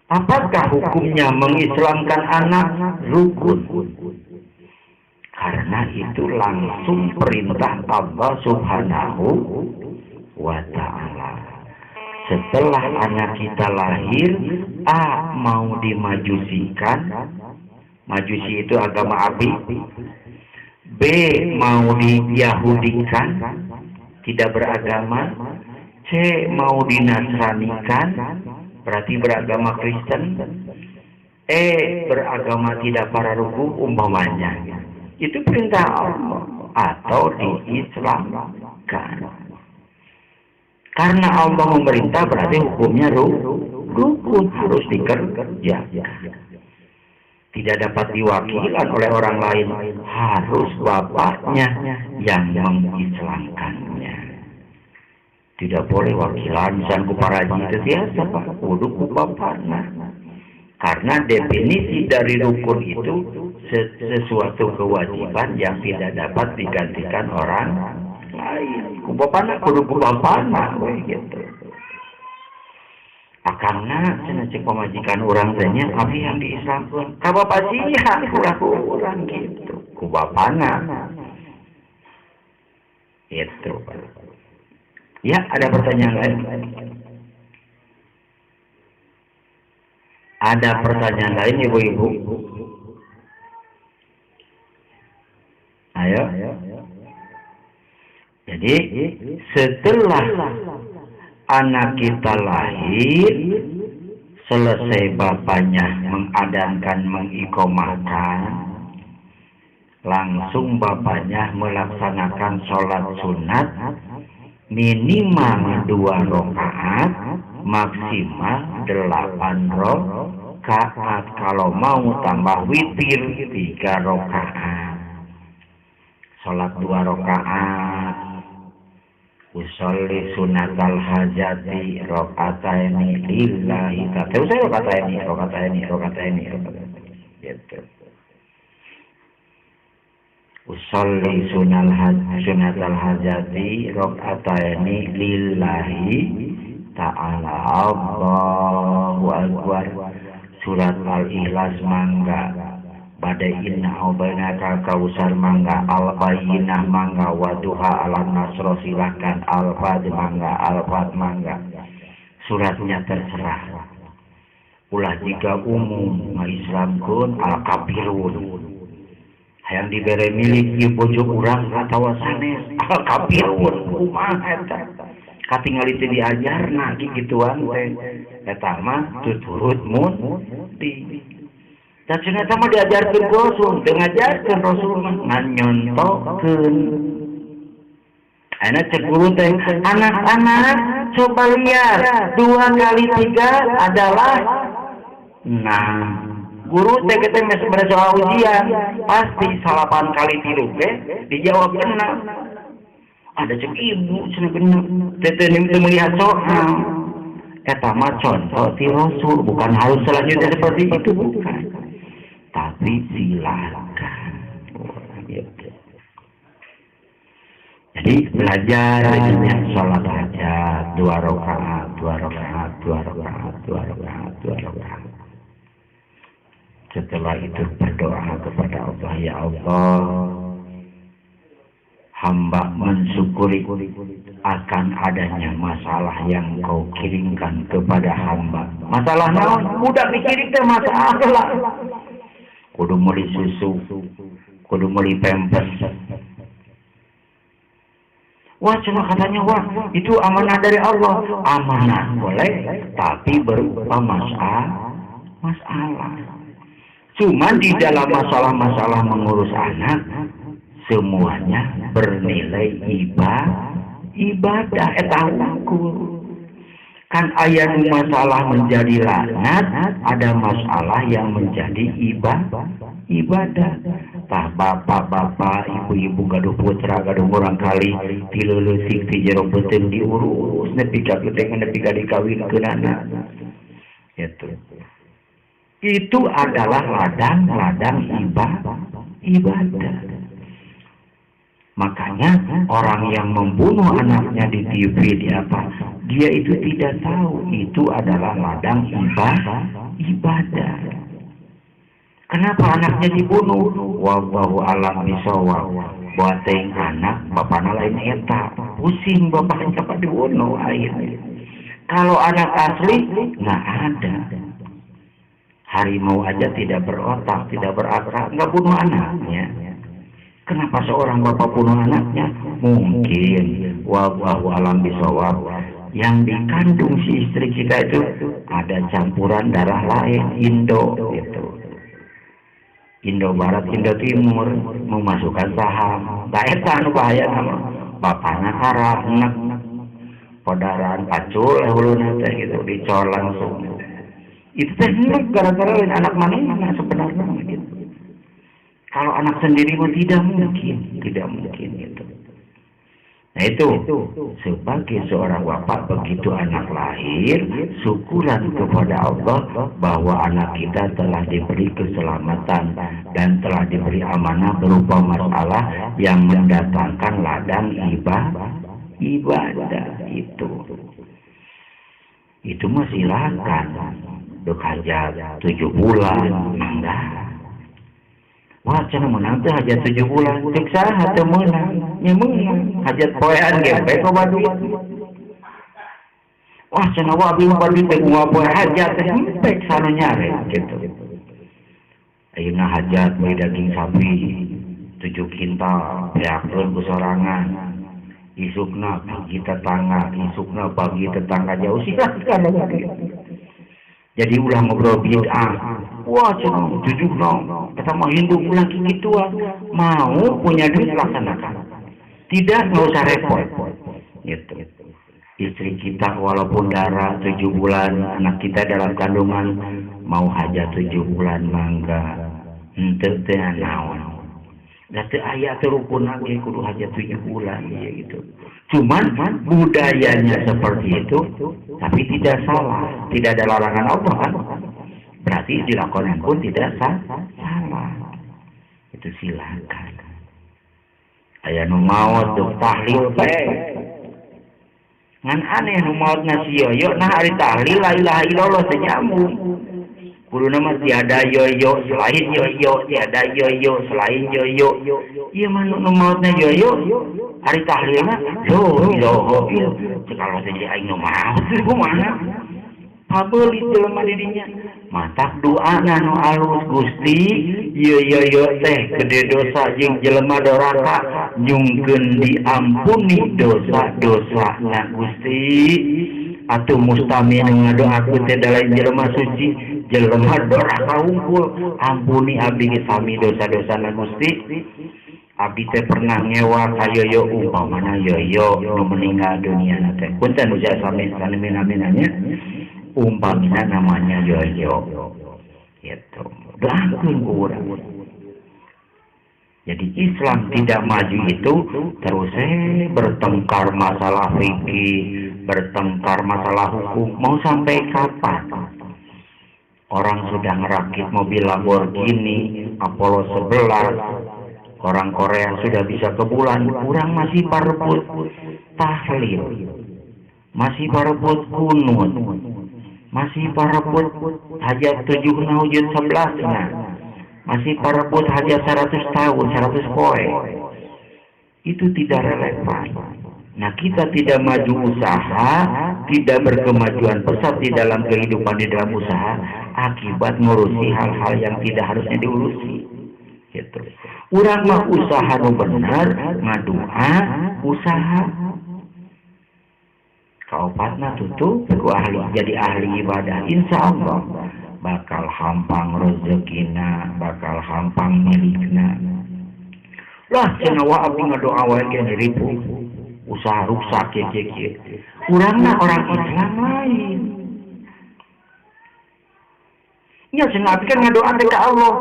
Apakah hukumnya mengislamkan anak? Rukun. Karena itu langsung perintah Allah Subhanahu wa ta'ala. Setelah anak kita lahir, A. mau dimajusikan. Majusi itu agama api. B. mau diyahudikan, tidak beragama. C. mau dinasranikan, berarti beragama Kristen. E. beragama tidak para ruku umpamanya. Itu perintah Allah. Atau diislamkan. Karena Allah memerintah berarti hukumnya rukun, harus dikerjakan. Tidak dapat diwakilkan oleh orang lain, harus bapaknya yang mengislamkannya. Tidak boleh wakilan, misalnya ku paraji itu biasa Pak, kudu ku bapakna. Karena definisi dari rukun itu sesuatu kewajiban yang tidak dapat digantikan orang lain. Ku bapakna kudu ku bapakna gitu. Akarna cenah cek pamajikan urang teh nya abdi yang diislamkeun. Ka bapak siha urang gitu. Ku bapakna. Itu. Ya, ada pertanyaan lain? Ada pertanyaan lain ibu-ibu? Ayo. Jadi setelah anak kita lahir, selesai bapaknya mengadamkan, mengikomahkan, langsung bapaknya melaksanakan sholat sunat minimal 2 rakaat, maksimal 8 rakaat. Kalau mau tambah witir 3 rakaat. Sholat 2 rakaat. Usolli sunatal hajati rakaataini lillahi ta'ala. Saya rakaataini. Gitu. Usolli sunatal hajati rakaataini lillahi ta'ala. Allahu akbar. Surat Al-Ikhlas mangga. Badai inna ubainaka kausar mangga, al-bayinah mangga, waduha alam nasro silahkan, al-fad mangga, al-fad mangga. Suratnya terserah. Ulah jika umum Islamkeun al-kafirun. Hayang dibere milik ieu bojo urang atawa sanes al-kafirun kumaha eta. Katingali teh diajarna kikituan teh. Eta mah tuturut muti. Dan ternyata mah diajarkan Rasul, dengajarkan Rasul nganyontokeun. Ayeuna cek guru teh, anak-anak coba lihat 2 kali 3 adalah 6. Guru teh kita sebenarnya soal ujian, pasti 8 kali 3 teh dijawab 6. Ada cek ibu cenah bener, teh melihat soal. Eta mah contoh ti Rasul, bukan harus selanjutnya seperti itu, bukan. Tapi silakan. Jadi belajar sholat hajat 2 rakaat. Setelah itu berdoa kepada Allah, ya Allah, hamba mensyukuri akan adanya masalah yang kau kirimkan kepada hamba. Masalah naon? Udah dikirim teh masalah. Kudu meuli susu, kudu meuli pempes. Wah, cuma katanya, wah, itu amanah dari Allah. Amanah boleh, tapi berupa masalah. Cuma di dalam masalah-masalah mengurus anak, semuanya bernilai ibadah. Eta hukum. Kan aya nu masalah menjadi laknat, ada masalah yang menjadi ibadah. Tah bapak-bapak, ibu-ibu gaduh putra, gaduh urang kali tileuleusik ti jero peuteung diurus nepi ka gede nepi ka dikawinkeunana. Itu adalah ladang-ladang ibadah. Makanya orang yang membunuh anaknya di TV di apa, dia itu tidak tahu itu adalah ladang ibadah. Kenapa anaknya dibunuh? Wallahu a'lam bishawab. Buat teng anak bapakna lain eta, pusing bapaknya kapan dibunuh akhirnya. Kalau anak asli nggak ada. Harimau aja tidak berotak, tidak berakal, nggak bunuh anaknya. Kenapa seorang bapak bunuh anaknya? Mungkin wallahu a'lam bishawab. Yang dikandung si istri kita itu ada campuran darah lain, Indo gitu. Indo Barat, Indo Timur memasukkan saham. Da eta anu bahaya nama. Bapakna Arab, enak podaran pacul hulunya teh gitu dicor langsung. Itu teh gara-gara lain anak mana sebenarnya gitu. Kalau anak sendiri mah tidak mungkin gitu. Nah itu sebagai seorang bapak begitu anak lahir, syukuran kepada Allah bahwa anak kita telah diberi keselamatan dan telah diberi amanah berupa masalah yang mendatangkan ladang ibadah itu mah silakan dok hajat 7 bulan enggak. Wah, cenah menang teh hajat 7 bulan. Cek saha teu meunang, nya meunang. Hajat poean ge bae ka baduit. Wah, cenah wa abdi baduit teh moal poe hajat teh empek sana nyare gitu. Ayeuna hajat bae daging sapi 7 kintal, beakeun ku sorangan. Isukna bagi tetangga, isukna bagi tetangga jauh silakan gitu. Jadi ulah ngobrol bid'ah. Wah, cenah jujur dong. Kita mau Hindu ulah gitu mau punya duit laksanakan. Tidak, nggak usah repot. Gitu. Istri kita walaupun darah 7 bulan, anak kita dalam kandungan mau hajat 7 bulan mangga. Henteu teh naon. Da teu aya teh rukun ge kudu hajat 7 bulan ya gitu. Cuman budayanya seperti itu, tapi tidak salah, tidak ada larangan Allah kan? Berarti dilakukan pun tidak salah. Itu silakan. Aya nu maot teu tahlil teh. Ngan aneh nu maot nasi yoyo nah ari tahlil la ilaha illallah teh nyambung. Kudu nama tiada yoyo selain yoyo, tiada yoyo selain yoyo. Ieu mah nu maotna yoyo. Hari tahlilna loh kalau jadi aing nu maot kumaha pabeuli jelema didinya matak doa nu alus Gusti ieu teh gede dosa jeung jelema doraka nyungkeun diampuni dosa-dosana Gusti atuh mustami ngadoakeun teh dalain jelema suci jelema doraka hungkul ampuni abdi sami dosa-dosana Gusti. Abdi teh pernah nyewa ka yoyo umpamana yoyo nu meninggal dunia teh. Punten ujar sami sanemin-aminanya umpamina namanya yoyo. Gitu. Doakeun urang. Jadi Islam tidak maju itu terus bertengkar masalah fikih, bertengkar masalah hukum. Mau sampai kapan? Orang sudah ngerakit mobil Lamborghini, Apollo 11. Orang Korea sudah bisa ke bulan, kurang masih parebut tahlil, masih parebut kunut, masih parebut hajat 7 wujud 11-nya, masih parebut hajat 100 tahun, 100 poe. Itu tidak relevan. Nah, kita tidak maju usaha, tidak berkemajuan pesat di dalam kehidupan di dalam usaha, akibat ngurusi hal-hal yang tidak harusnya diurusi. Gitu. Urang mah usaha nu bener, ngadua usaha. Kaopatna tutup ku ahli jadi ahli ibadah, insya Allah bakal hampang rezekina, bakal hampang milikna. Lah cenah wa abdi ngadoa wae ge ribu usaha rusak kieu. Urangna orang Islam lain. Ya cenah kan ngadoa teh ka Allah.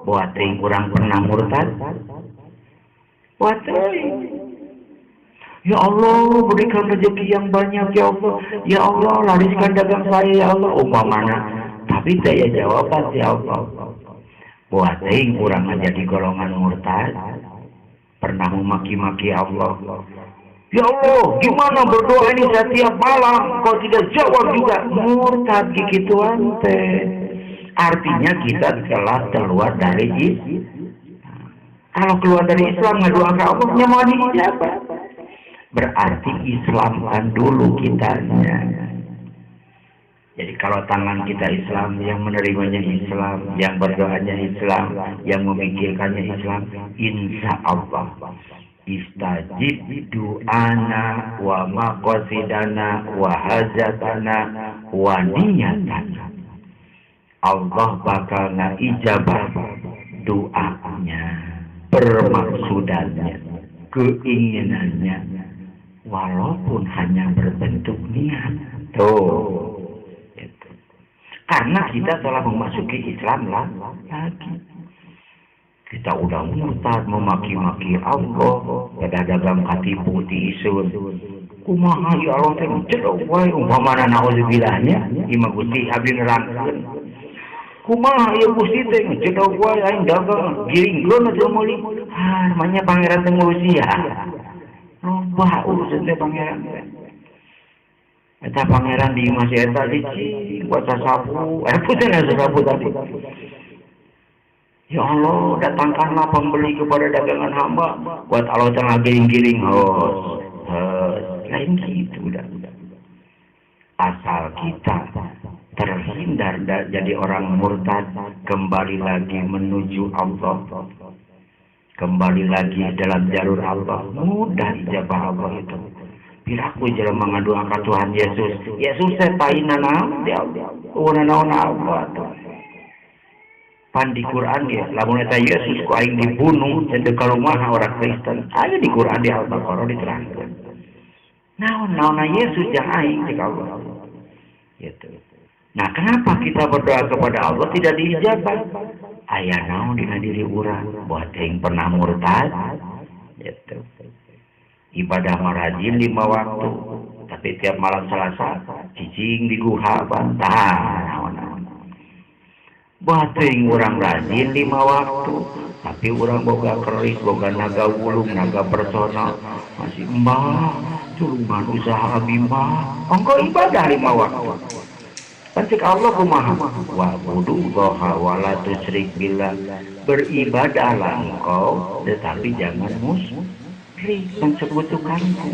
Buat teuing urang pernah murtad. Buat teuing. Ya Allah, berikan rezeki yang banyak ya Allah. Ya Allah, lariskan dagang saya ya Allah. Umpamana, tapi saya jawaban ya Allah. Buat teuing urang jadi golongan murtad. Pernah memaki-maki Allah. Ya Allah, gimana berdoa ini setiap malam kau tidak jawab juga? Murtad gituan teh. Artinya kita telah keluar dari Islam. Kalau keluar dari Islam ngedoa ke Allah mau dijawab. Berarti Islamkan dulu kitanya. Jadi kalau tangan kita Islam, yang menerimanya Islam, yang berdoanya Islam, yang memikirkannya Islam, insya Allah istajib du'ana wa maqasidana wa hajatana wa niyatana. Allah bakal ijabah doanya, permaksudannya, keinginannya, walaupun hanya berbentuk niat. Tuh. Karena kita telah memasuki Islam lagi. Kita udah murtad, memaki-maki Allah, pada dagang katipu di isun. Kumaha ya Allah teh cedok wae umpamana nauzubillahnya, imam Gusti abdi nerangkeun. Kumaha ya Gusti teh cedok wae aing dagang giringkeun aja meuli. Namanya pangeran teh ngurusia. Loba urusan teh pangeran teh. Eta pangeran di masih eta licin buat sasapu. Putih sasapu tadi. Ya Allah, datangkanlah pembeli kepada dagangan hamba. Buat Allah tengah giring-giring. Lain gitu udah. Asal kita terhindar jadi orang murtad, kembali lagi menuju Allah. Kembali lagi dalam jalur Allah. Mudah ijabah Allah itu. Piraku jalan mengaduan ke Tuhan Yesus. Yesus saya painana. Una-una Allah. Pan di Quran ya, lamun eta Yesus ku aing dibunuh cenah kalumaha orang Kristen. Aya di Quran di Al-Baqarah diterangkeun. Naon Yesus yang aing cek Allah. Gitu. Nah, kenapa kita berdoa kepada Allah tidak diijabah? Aya naon dina diri urang, buat yang pernah murtad. Gitu. Ibadah marajin 5 waktu, tapi tiap malam Selasa cicing di guha bantah. Bating orang rajin 5 waktu, tapi orang boga keris, boga naga wulung, naga personal, masih mbah, culungan usaha bimba, engkau ibadah 5 waktu. Pancik Allah kumaha, wa'budu allaha wa la tusyrik billah, beribadahlah engkau, tetapi jangan musyrik, mensekutukanku.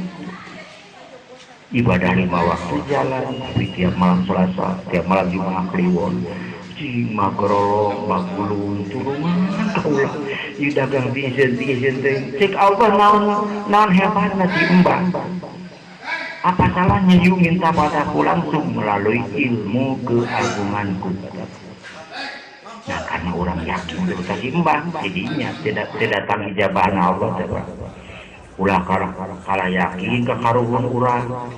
Ibadah 5 waktu jalan, tapi tiap malam Selasa, tiap malam Jumat Kliwon. Cing magrolong bagulung turungan kaulah ieu dagang diizeun teh cek Allah naon hebatna si Mbah. Apa salahnya you minta padaku langsung melalui ilmu keagunganku. Nah, karena orang yakin ketika si Mbah jadinya tidak datang ijabahan Allah teh. Ulah kalah yakin ke karuhun urang.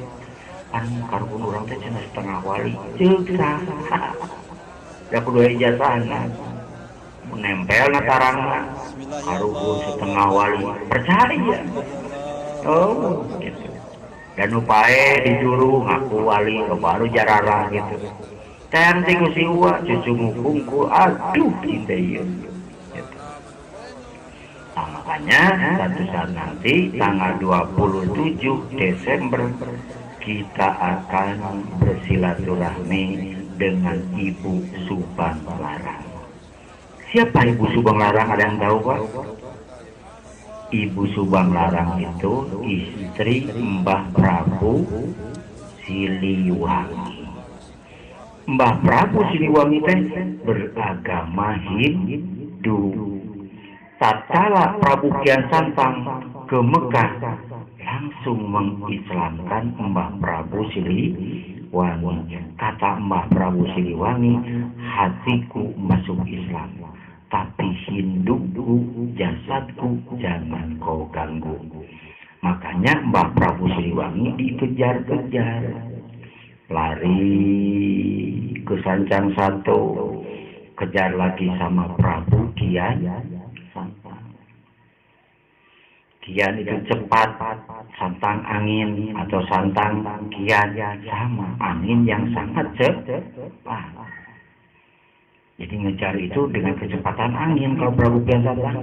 Kan karuhun urang teh cenah setengah wali ceuk saha. Ya kedua ijazah menempel natarangna karuhun setengah wali percaya. Oh gitu. Dan upae dijuru ngaku wali baru jarara gitu. Cantik si uwa cucu ngukungku aduh kita ieu. Gitu. Nah, makanya satu saat nanti tanggal 27 Desember kita akan bersilaturahmi dengan Ibu Subang Larang. Siapa Ibu Subang Larang, ada yang tahu Pak? Ibu Subang Larang itu istri Mbah Prabu Siliwangi. Mbah Prabu Siliwangi teh beragama Hindu. Tatkala Prabu Kian Santang ke Mekah langsung mengislamkan Mbah Prabu Siliwangi. Kata Mbah Prabu Siliwangi, hatiku masuk Islam, tapi Hinduku, jasadku jangan kau ganggu. Makanya Mbah Prabu Siliwangi dikejar-kejar, lari ke Sancang Satu, kejar lagi sama Prabu Kian Santang. Kian itu cepat, santang angin atau santang kian sama, angin yang sangat cepat. Jadi ngejar itu dengan kecepatan angin. Kalau Prabu Kian Santang,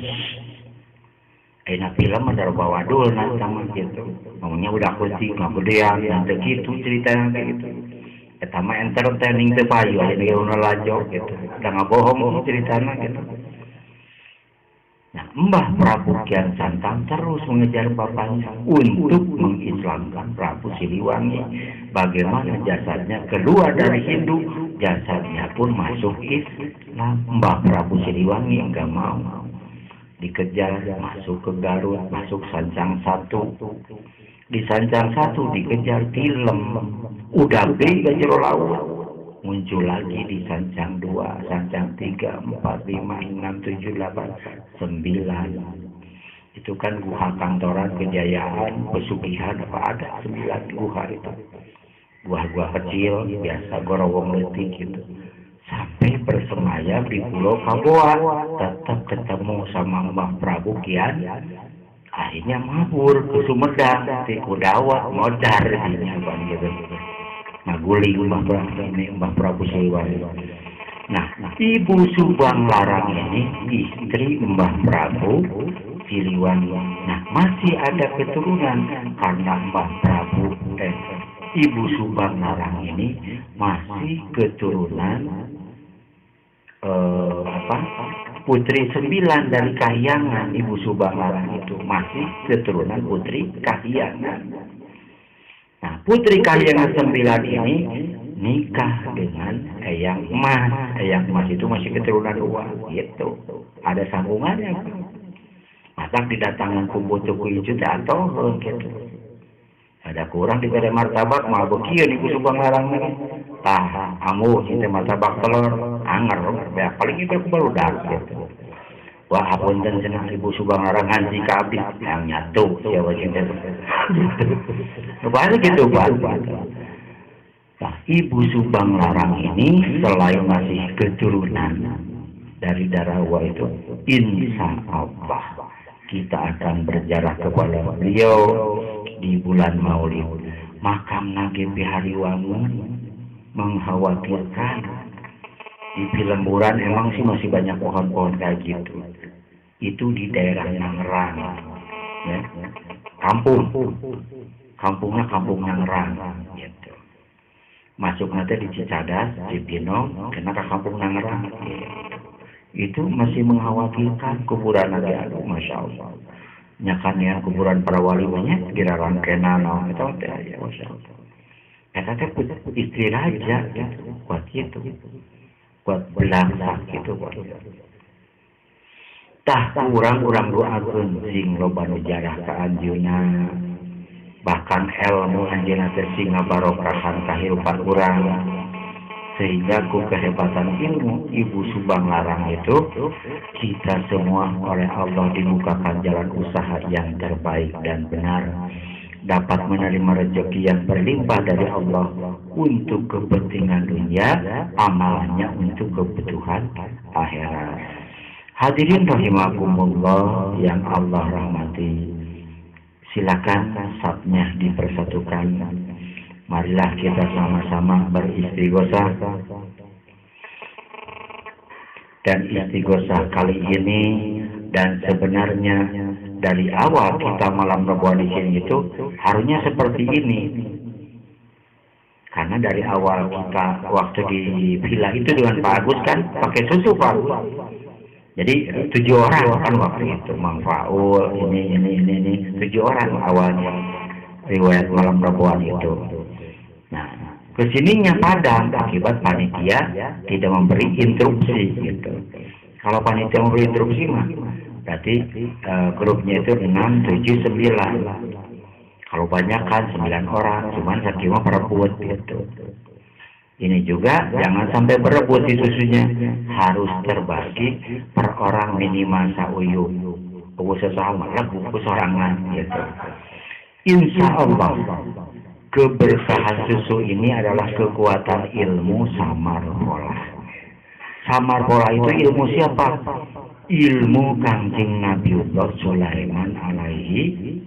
film ada bawa dul sama gitu, ngomongnya udah kunci nggak gedean, nanti gitu ceritanya kayak gitu. Pertama entertaining teh payu, ada dia lajo gitu, udah nggak bohong ceritanya gitu. Nah, Mbah Prabu Kian Santang terus mengejar bapaknya untuk mengislamkan Prabu Siliwangi. Bagaimana jasadnya keluar dari Hindu, jasadnya pun masuk Islam. Mbah Prabu Siliwangi enggak mau, dikejar masuk ke Garut, masuk Sancang Satu. Di Sancang Satu dikejar film, udah beli Gajero Laut. Muncul lagi di Sancang 2, Sancang 3, 4, 5, 6, 7, 8, 9. Itu kan guha kantoran kejayaan, pesugihan apa ada 9 guha itu. Guha-guha kecil, biasa gorowong letik gitu. Sampai bersemayam di Pulau Kaboa, tetap ketemu sama Mbah Prabu Kian. Akhirnya mabur ke Sumedang, di Kudawat, modar dinya gitu. Nah, guling Mbah Prabu Siliwangi. Nah, Ibu Subang Larang ini istri Mbah Prabu Siliwangi. Nah, masih ada keturunan karena Mbah Prabu Ibu Subang Larang ini masih keturunan Putri 9 dari Kahyangan. Ibu Subang Larang itu masih keturunan Putri Kahyangan. Nah, Putri Kahyangan 9 ini nikah dengan Eyang Emas. Eyang Emas itu masih keturunan uang gitu. Ada sambungannya. Maka didatangkan kubu Tuku Ijo atau gitu. Ada kurang diberi martabak, mau bekieu Ibu Subang Larang ini. Tah, amu cinta martabak telur, anger, ya paling itu aku baru gitu. Wah, apunten cenah Ibu Subang Larang ngaji kabeh yang nyatu siapa cinta itu. Baru gitu baru. Nah, Ibu Subang Larang ini selain masih keturunan dari Darawa itu, insya Allah kita akan berjarah kepada beliau di bulan Maulid. Makam Nage Pihariwangun mengkhawatirkan. Di Pilemburan emang sih masih banyak pohon-pohon kayak gitu. Itu di daerah Nangerang, ya. Kampungnya Kampung Nangerang, gitu. Masuk nanti di Cicadas, Cipinong, kena ke Kampung Nangerang. Gitu. Itu masih mengkhawatirkan kuburan ada, masya Allah. Nyakannya kuburan para wali banyak dirarang kenano, itu ya, masya Allah. Kata istri raja, gitu, buat itu. Buat belangsa gitu buat. Tah kurang doakeun sing loba nu jarah ka anjeunna. Bahkan ilmu anjeunna teh sing ngabarokahan kahirupan urang. Sehingga ku kehebatan ilmu Ibu Subang Larang itu kita semua oleh Allah dibukakan jalan usaha yang terbaik dan benar. Dapat menerima rezeki yang berlimpah dari Allah untuk kepentingan dunia, amalnya untuk kebutuhan akhirat. Hadirin rahimakumullah yang Allah rahmati. Silakan sapnya dipersatukan. Marilah kita sama-sama beristighosah. Dan istighosah kali ini dan sebenarnya dari awal kita malam Rabuan di sini itu harusnya seperti ini. Karena dari awal kita waktu di villa itu dengan Pak Agus kan pakai susu Pak Agus. Jadi 7 orang kan waktu itu, Mang Faul, ini 7 orang awalnya riwayat malam Rabuan itu. Nah, kesininya padam akibat panitia tidak memberi instruksi gitu. Kalau panitia memberi instruksi mah berarti grupnya itu 6, 7, 9. Kalau banyak kan 9 orang, cuman sakit mah berebut gitu. Ini juga jangan sampai berebut di susunya, harus terbagi per orang minimal sauyuh. Buku sesama lah, buku sorangan gitu. Insya Allah keberkahan susu ini adalah kekuatan ilmu samar pola. Samar pola itu ilmu siapa? Ilmu Kanjeng Nabiullah Sulaiman alaihi.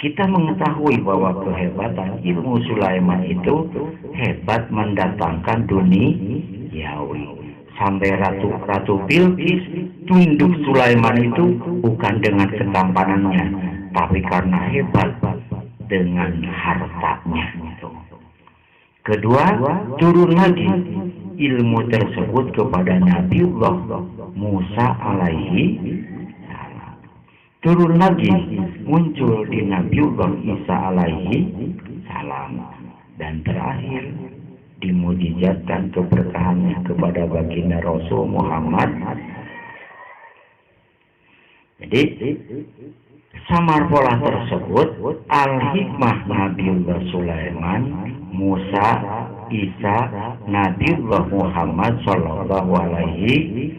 Kita mengetahui bahwa kehebatan ilmu Sulaiman itu hebat mendatangkan duniawi. Sampai Ratu Bilqis tunduk Sulaiman itu bukan dengan ketampanannya, tapi karena hebat dengan hartanya. Kedua, turun lagi ilmu tersebut kepada Nabiullah Musa alaihi salam. Turun lagi muncul di Nabiullah Isa alaihi salam. Dan terakhir dimujizatkan keberkahannya kepada baginda Rasul Muhammad. Jadi samar pola tersebut al-hikmah Nabiullah Sulaiman, Musa, Isa, Nabiullah Muhammad sallallahu alaihi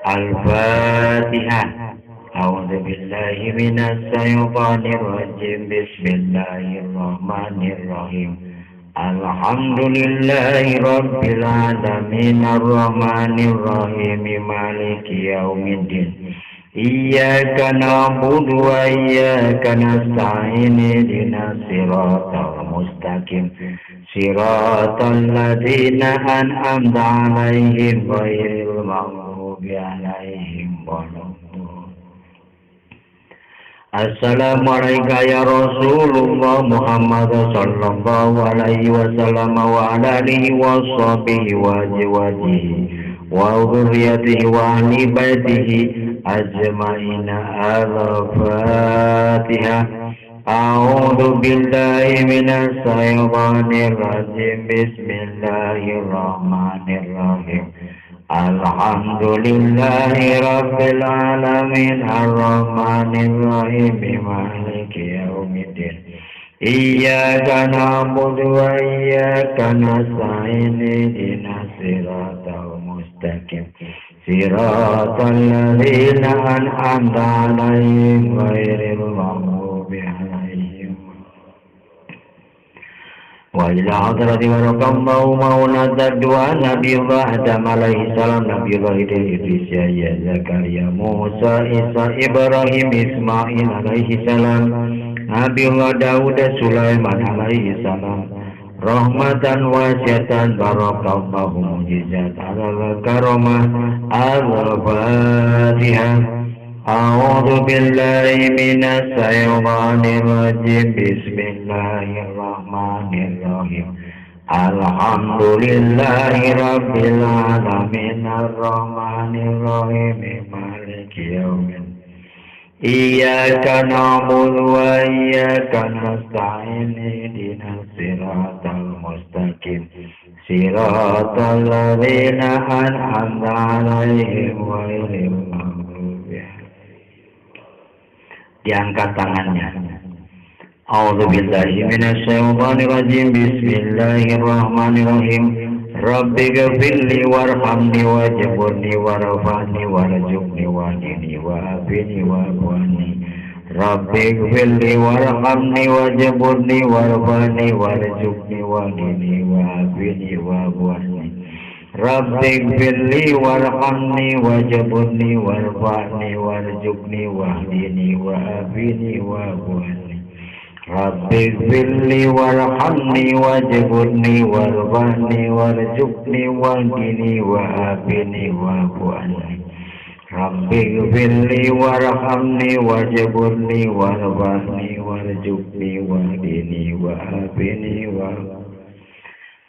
al-Fatihah. A'udzu billahi minas syaitonir rajim. Bismillahirrahmanirrahim. Alhamdulillahi rabbil alamin arrahmanir rahim maliki yaumiddin. Iyyaka na'budu wa iyyaka nasta'in ihdinas siratal mustaqim siratal ladzina an'amta 'alaihim ghairil maghdubi 'alaihim waladdallin. Assalamualaikum ya Rasulullah Muhammad sallallahu alaihi wasallam wa ala alihi wa sahbihi wa azwajihi wa dzurriyyatihi wa ahli baitihi ajma'ina. Al-Fatihah. A'udzu billahi minas syaitonir rajim. Bismillahirrahmanirrahim. Alhamdulillahi rabbil alamin arrahmanir rahim maliki yaumiddin. Iyyaka na'budu wa iyyaka nasta'in ihdinas siratal mustaqim siratal ladzina an'amta 'alaihim ghairil maghdubi 'alaihim. Wa ila hadrati barakallahu maulana dua Nabiullah Adam alaihi salam, Nabiullah Idris, Yahya, Zakaria, Musa, Isa, Ibrahim, Ismail alaihi salam, Nabiullah Daud, Sulaiman alaihi salam. Rahmatan wasiatan barakallahu mujizat ala karamah. Al-Fatihah. A'udzu billahi minas syaitonir rajim. Bismillahirrahmanirrahim. Alhamdulillahi rabbil alamin arrahmanir rahim maliki yaumiddin. Iyyaka na'budu wa iyyaka nasta'in ihdinas siratal mustaqim siratal ladzina an'amta 'alaihim ghairil maghdubi 'alaihim. Diangkat tangannya. A'udzu billahi minasy syaithanir rajim. Bismillahirrahmanirrahim. Rabbi ghfirli warhamni wajburni warfa'ni warzuqni wahdini wa'afini wa'afwani. Rabbi ghfirli warhamni wajburni warfa'ni warzuqni wahdini wa'afini wa'afwani. Rabbi ghfirli warhamni wajburni warfa'ni warzuqni wahdini wa'afini wa'afwani. Rabbi ghfirli warhamni wajburni warfa'ni warzuqni wahdini wa'afini wa'afwani. Rabbi ghfirli warhamni wajburni warfa'ni warzuqni wahdini wa'afini wa'afwani.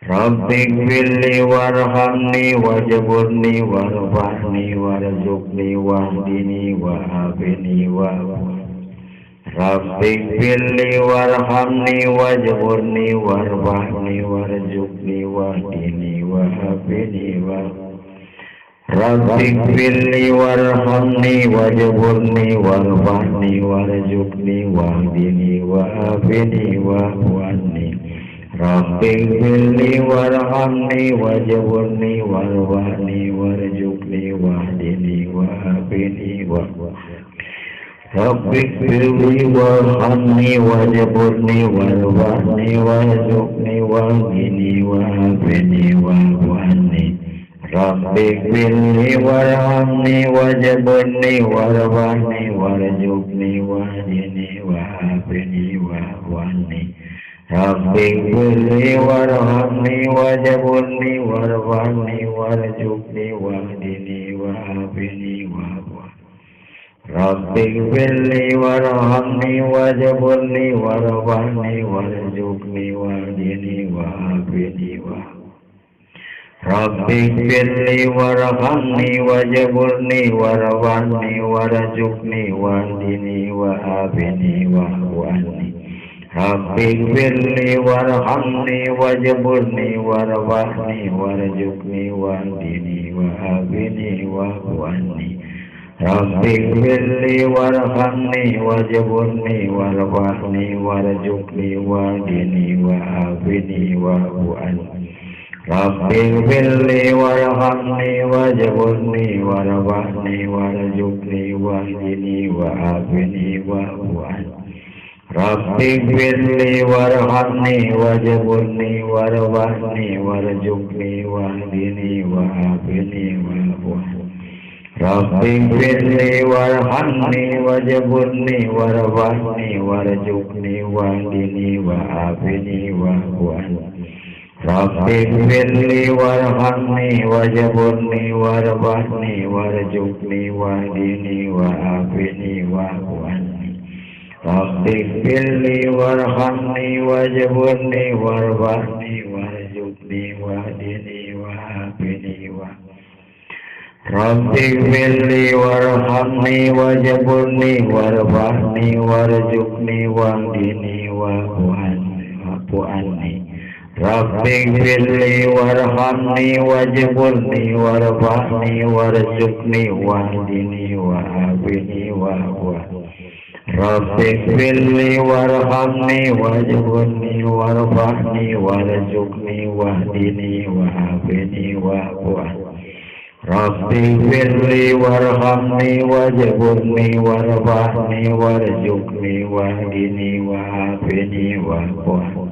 Rabbi ghfirli warhamni wajburni warfa'ni warzuqni wahdini wa'afini wa'afwani. Rabbi ghfirli warhamni wajburni warfa'ni warzuqni wahdini wa'afini wa'afwani. Rabbi ghfirli warhamni wajburni warfa'ni warzuqni wahdini wa'afini wa'afwani. Rabbi ghfirli warhamni wajburni warfa'ni warzuqni wahdini wa'afini wa'afwani. Rabbi firli warhamni wajburni warwahni warzuqni wahdini wa'afini wa'afwani. Rabbi firli warhamni wajburni warwahni warzuqni wahdini wa'afini wa'afwani. Rabbi firli warhamni wajburni warwahni warzuqni wahdini wa'afini wa'afwani. Rabbi firli warhamni wajburni warwahni warzuqni wahdini wa'afini wa'afwani. Rabbi firli warhamni wajburni warwahni warzuqni wahdini wa'afini wa'afwani. Rabbi firli warhamni wajburni warwahni warzuqni wahdini wa'afini wa'afwani. Rabbi firli warhamni wajburni warwahni warzuqni wahdini wa'afini wa'afwani. Rabbi firli warhamni wajburni warwahni warzuqni wahdini wa'afini wa'afwani. Rabbi firli warhamni wajburni warwahni warzuqni wahdini wa'afini wa'afwani. Rabbi firli warhamni wajburni warwahni warzuqni wahdini wa'afini wa'afwani. Rabbi firli warhamni wajburni warwahni warzuqni wahdini wa'afini wa'afwani. Rabbi firli warhamni wajburni warwahni warzuqni wahdini wa'afini wa'afwani. Rabbi firli warhamni wajburni warwahni warzuqni wahdini wa'afwani. Rabbi firli warhamni wajburni warwahni warzuqni wahdini wa'afini wa'afwani. Rabbi firli warhamni wajburni warwahni warzuqni wahdini wa'afini wa'afwani. Rabbi firli warhamni wajburni warwahni warzuqni wahdini wa'afini wa'afwani.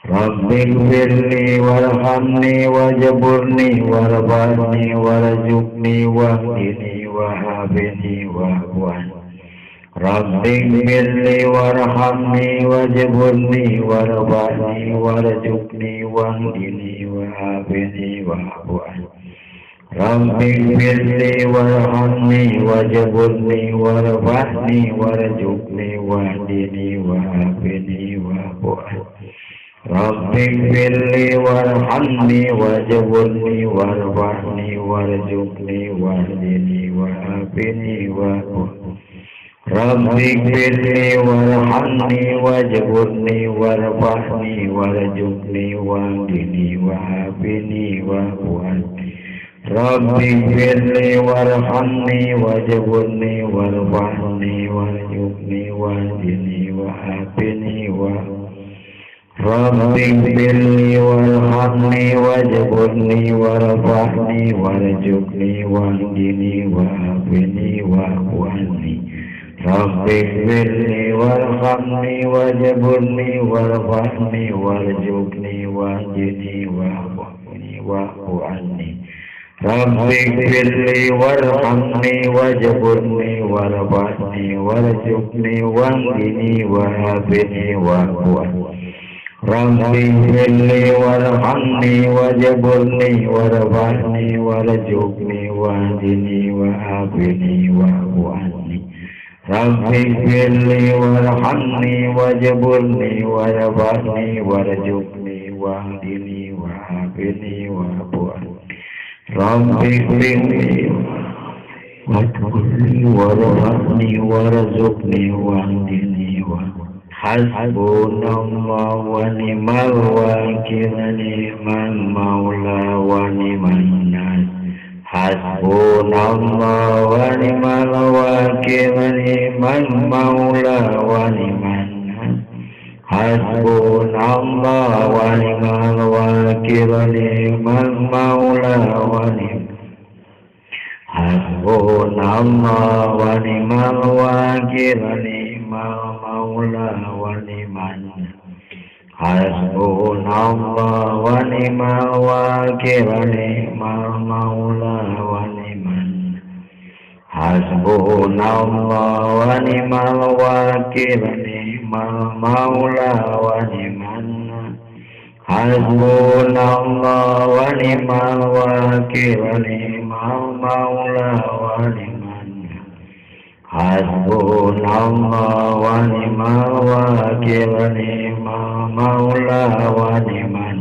Rabbi firli warhamni wajburni warwahni warzuqni wahdini wa'afini wa'afwani. Rabbi firli warhamni wajburni warwahni warzuqni wahdini wa'afini wa'afwani. Rabbi firli warhamni wajburni warwahni warzuqni wahdini wa'afini wa'afwani. Rabbi firli warhamni wajburni warwahni warzuqni wahdini wa'afini wa'afwani. Rabbi firli warhamni wajburni warwahni warzuqni wahdini wa'afini wa'afwani. Rabbi firli warhamni wajburni warwahni warzuqni wahdini wa'afini wa'afwani. Rabbi firli warhamni wajburni warwahni warzuqni wahdini wa'afini wa'afwani. Rabbi firli warhamni wajburni warwahni warzuqni wahdini wa'afini wa'afwani. Rabbi firli warhamni wajburni warwahni warzuqni wahdini wa'afini wa'afwani. Rabbi firli warhamni wajburni warwahni warzuqni wahdini wa'afini wa'afwani. Rabbi firli warhamni wajburni warwahni warzuqni wahdini wa'afini wa'afwani. Rabbi firli wajburni warwahni warzuqni wahdini wa'afini. Hasbunallah wa ni'mal wakil, ni'mal maula wa ni'man nas. Hasbunallah wa ni'mal wakil, ni'mal maula wa ni'man nas. Hasbunallah wa ni'mal wakil, ni'mal maula wa ni'man. Hasbunallah wa ni'mal wakil, ni'mal maula wa ni'man. Hasbunallah wa ni'mal wakil, ni'mal maula wa ni'man. Hasbunallah wa ni'mal wakil, ni'mal maula wa ni'man. Hasbunallah wa ni'mal wakil, ni'mal maula wa ni'man. Hasbunallah wa ni'mal wakil, ni'mal maula wa ni'man.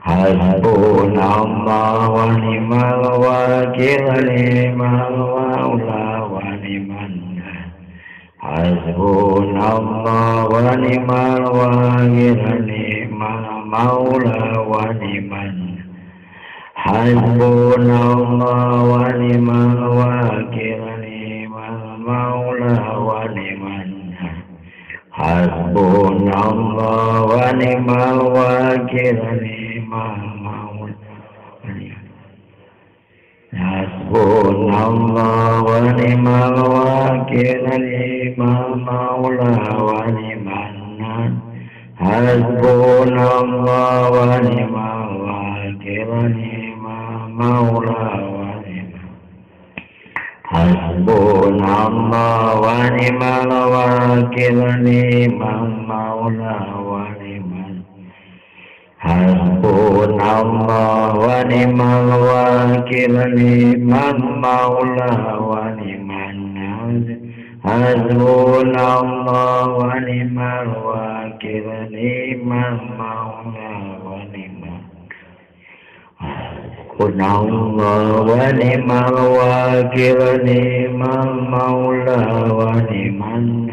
Hasbunallah wa ni'mal wakil, ni'mal maula wa ni'man. Hasbunallah wa ni'mal wakil, ni'mal maula wa ni'man. Hasbunallah wa ni'mal wakil, ni'mal maula wa ni'man. Hasbunallah wa ni'mal wakil, ni'mal maula wa ni'man. Hasbunallah wa ni'mal wakil, ni'mal maula wa ni'man. Hasbunallah wa ni'mal wakil, ni'mal maula wa ni'man. Hasbunallah wa ni'mal wakil, ni'mal maula wa ni'man. Hasbunallah wa ni'mal wakil, ni'mal maula wa ni'man. Hasbunallah wa ni'mal wakil, ni'mal maula wa ni'man. Hasbunallah wa ni'mal wakil, ni'mal maula wa ni'man.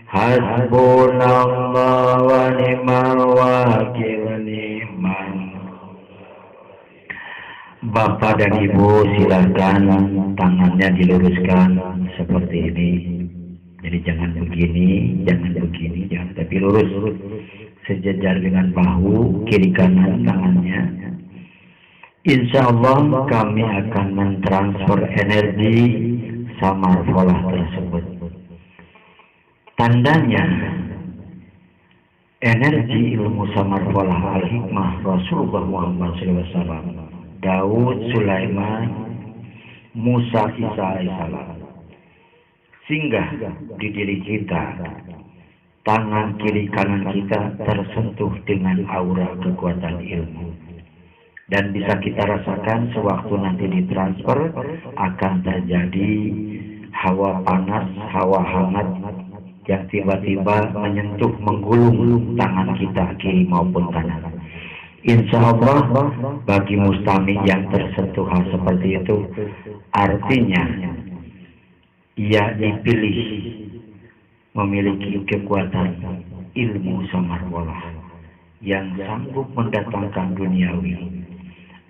Hasbunallah wa ni'mal wakil, ni'mal. Bapak dan Ibu silakan tangannya diluruskan seperti ini. Jadi jangan begini, jangan tapi lurus sejajar dengan bahu kiri kanan tangannya. Insya Allah kami akan mentransfer energi samar folah tersebut. Tandanya energi ilmu samar folah al-hikmah Rasulullah Muhammad SAW, Daud, Sulaiman, Musa, Isa alaihissalam singgah di diri kita. Tangan kiri kanan kita tersentuh dengan aura kekuatan ilmu. Dan bisa kita rasakan sewaktu nanti ditransfer akan terjadi hawa panas, hawa hangat yang tiba-tiba menyentuh, menggulung tangan kita kiri maupun kanan. Insya Allah bagi mustami yang tersentuh hal seperti itu, artinya ia dipilih memiliki kekuatan ilmu samar folah yang sanggup mendatangkan duniawi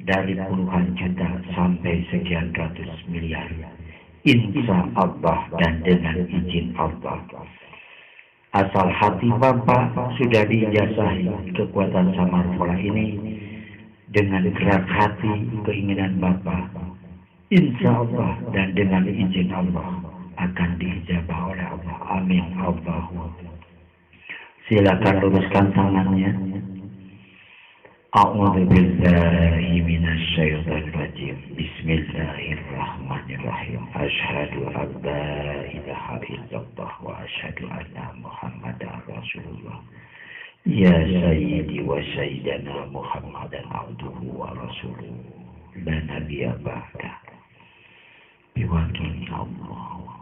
dari puluhan juta sampai sekian ratus miliar. Insya Allah dan dengan izin Allah. Asal hati Bapak sudah diijazahi kekuatan samar folah ini, dengan gerak hati keinginan Bapak, insya Allah dan dengan izin Allah akan diijabah oleh Allah. Amin. Allah. Silakan luruskan tangannya. A'udzu billahi minasyaitonir rajim. Bismillahirrahmanirrahim. Asyhadu an la ilaha illallah wa asyhadu anna Muhammadar Rasulullah. Ya sayyidi wa sayyidana Muhammadan abduhu wa rasuluhu. La nabiyya ba'da. Biwakili Allah.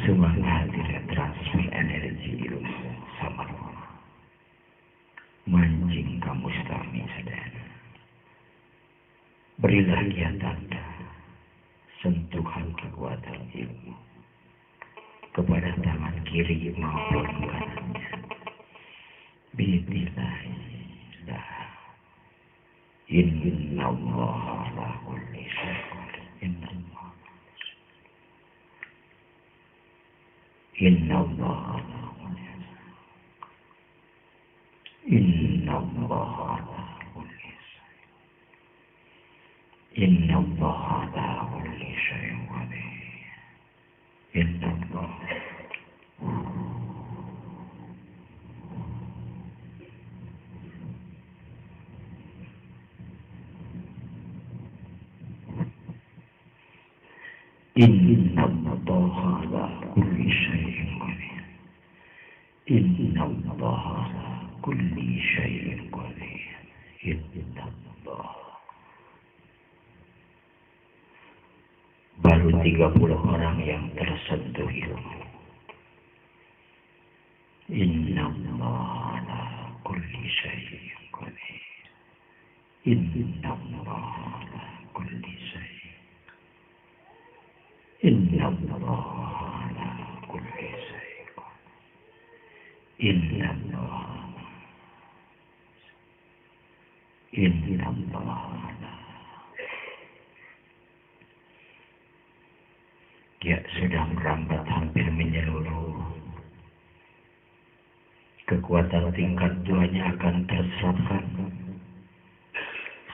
Semua hadirat transfer energi ilmu samar folah mancing kamu mustami sadar. Berilah dia tanda sentuhan kekuatan ilmu kepada tangan kiri maupun kanannya. Bismillah. Innallaha ala kulli syai'in qadir. Innallaha ala kulli syai'in. Innallaha ala kulli syai'in qadir. Innallah. Innallaha ala kulli syai'in qadir. Innallaha ala kulli syai'in qadir. Innallah. Baru 30 orang yang tersentuh ilmu. Innallaha ala kulli syai'in qadir. Innallaha ala kulli syai'in. Innallaha ala kulli syai'in qadir. Innallaha ala. Ya, sudah merambat hampir menyeluruh. Kekuatan tingkat 2-nya akan terserapkan.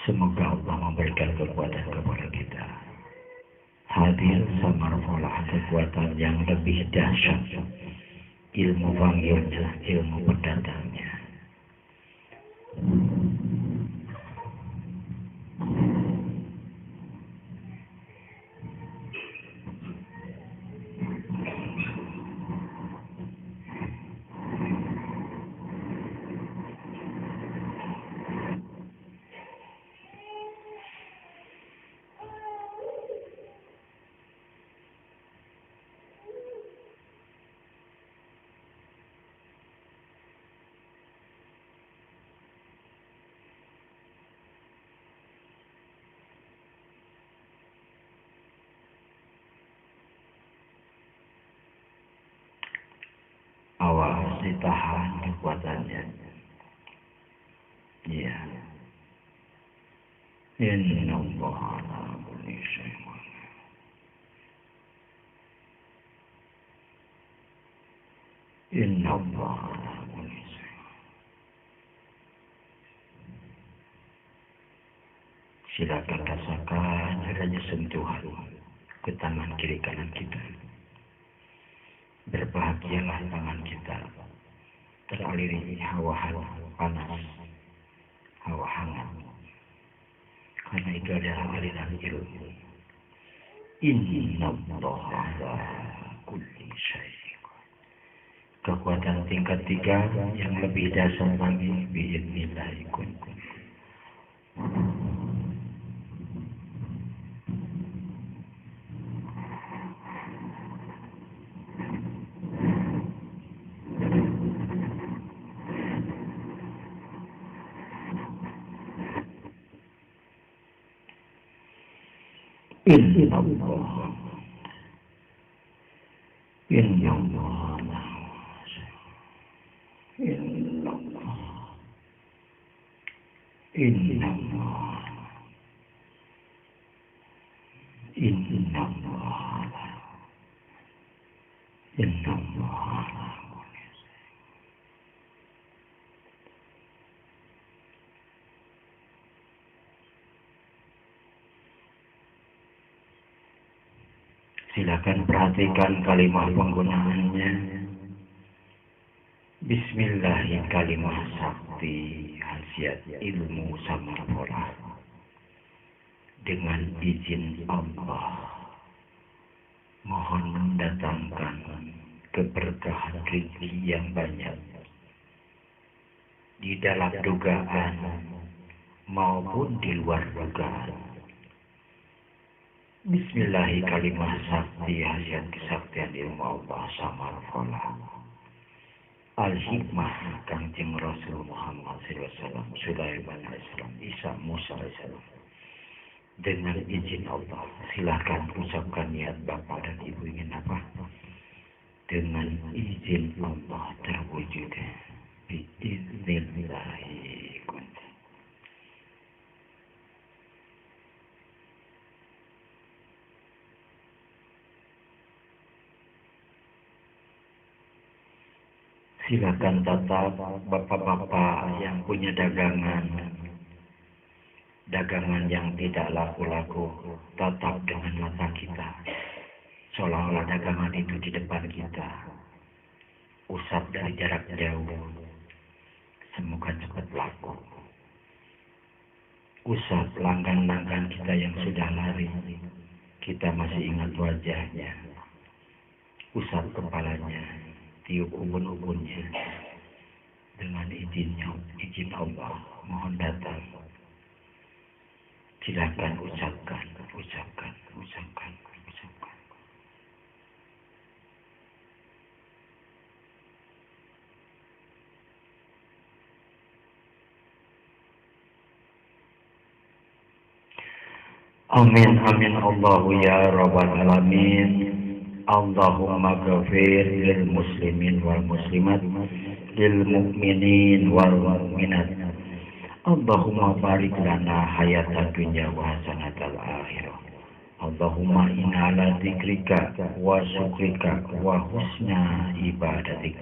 Semoga Allah memberikan kekuatan kepada kita. Hadir samar folah kekuatan yang lebih dahsyat. Ilmu panggilnya, ilmu pendatangnya. Awas, ditahan kekuatannya. Ya. Innallaha ala kulli syai'in qadir. Innallaha ala kulli syai'in. Silakan rasakan adanya sentuhan ke tangan kiri kanan kita. Berbahagialah tangan kita teraliri hawa panas, hawa hangat, karena itu adalah aliran ilmu. Innallaha ala kulli syai'in. Kekuatan tingkat 3 yang lebih dasar lagi biidznillah kun. Innallaha. Innallaha. Innallaha. Innallaha. Innallaha. Innallaha. Silakan perhatikan kalimat penggunaannya. Bismillahirrahmanirrahim, kalimat sakti khasiat ilmu samar folah. Dengan izin Allah, mohon mendatangkan keberkahan rezeki yang banyak di dalam dugaan maupun di luar dugaan. Bismillahirrahmanirrahim, kalimah sakti khasiat kesaktian ilmu Allah samar folah. Al-hikmah Kangjeng Rasul Muhammad SAW, Sulaiman AS, Isa Musa AS. Dengan izin Allah, silakan ucapkan niat Bapak dan Ibu ingin apa? Dengan izin Allah terwujud. Biiznillahirrahmanirrahim. Silakan tatap bapak-bapak yang punya dagangan, dagangan yang tidak laku-laku tatap dengan mata kita, seolah-olah dagangan itu di depan kita. Usap dari jarak jauh, semoga cepat laku. Usap langgan-langgan kita yang sudah lari, kita masih ingat wajahnya. Usap kepalanya, tiup ubun-ubunnya. Dengan izin Allah, mohon datang. Silakan ucapkan. Amin Allahu ya rabbal alamin. Allahumma ghafir lil muslimin wal muslimat, lil mu'minin wal mu'minat. Allahumma barik lana hayata dunya wa hasanatal akhirah. Allahumma inna ala dzikrika wa syukrika wa husna ibadatik.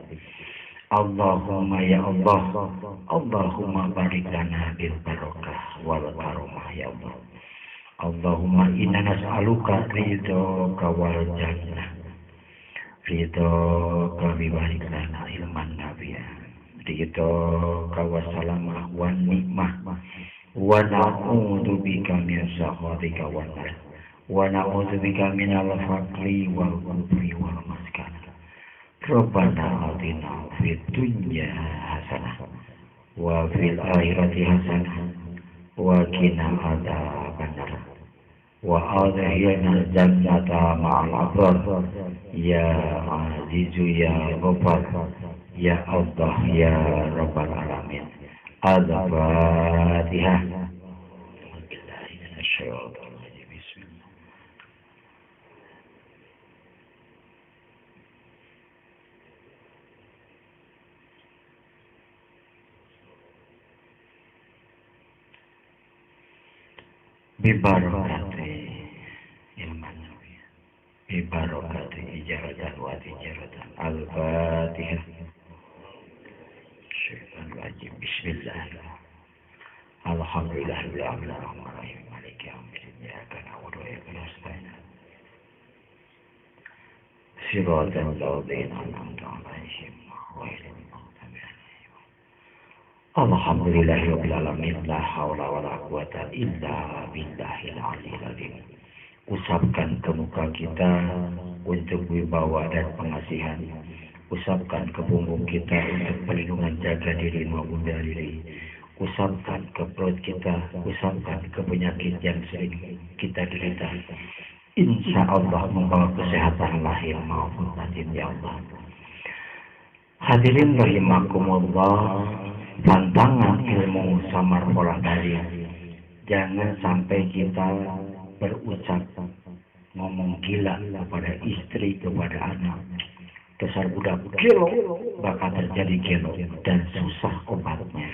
Allahumma ya Allah, Allahumma barik lana bil barakah wal karomah ya Allah. Allahumma inna nas'aluka ridhoka wal jannah. Ridhoka bi barik lana ilman nafi'ah. Ridhoka wa salamah wa nikmah. Wa na'udzu bika min sakhatika wan nar. Wa na'udzu bika min al-faqri wal kufri wal maskan. Rabbana atina fid dunya hasanah wa fil akhirati hasanah wa qina adzabannar. Wa adkhilna jannata ma'al abrar ya azizu ya ghaffar ya Allah ya rabbal alamin. Al-Fatihah. Bibarakati ilman nafi'ah, bibarakati ijaratan wa tijaratan. Al-Fatihah. Syaitan wajib. Bismillah. Alhamdulillahirabbil alamin. Maliki yaumiddin. Iyyaka na'budu wa iyyaka nasta'in. Siratal ladzina an'amta 'alaihim ghairil maghdubi 'alaihim. Alhamdulillahirabbil alamin. La haula wala quwata illa billahil aliyil azim. Usapkan ke muka kita untuk wibawa dan pengasihan. Usapkan ke punggung kita untuk perlindungan jaga diri maupun dari diri. Usapkan ke perut kita, usapkan ke penyakit yang sering kita derita. Insya Allah membawa kesehatan lahir maupun batin ya Allah. Hadirin rahimakumullah, tantangan ilmu samar pola dari. Jangan sampai kita berucap ngomong gila kepada istri, kepada anak. Dasar budak gelo, bakal terjadi gelo dan susah obatnya.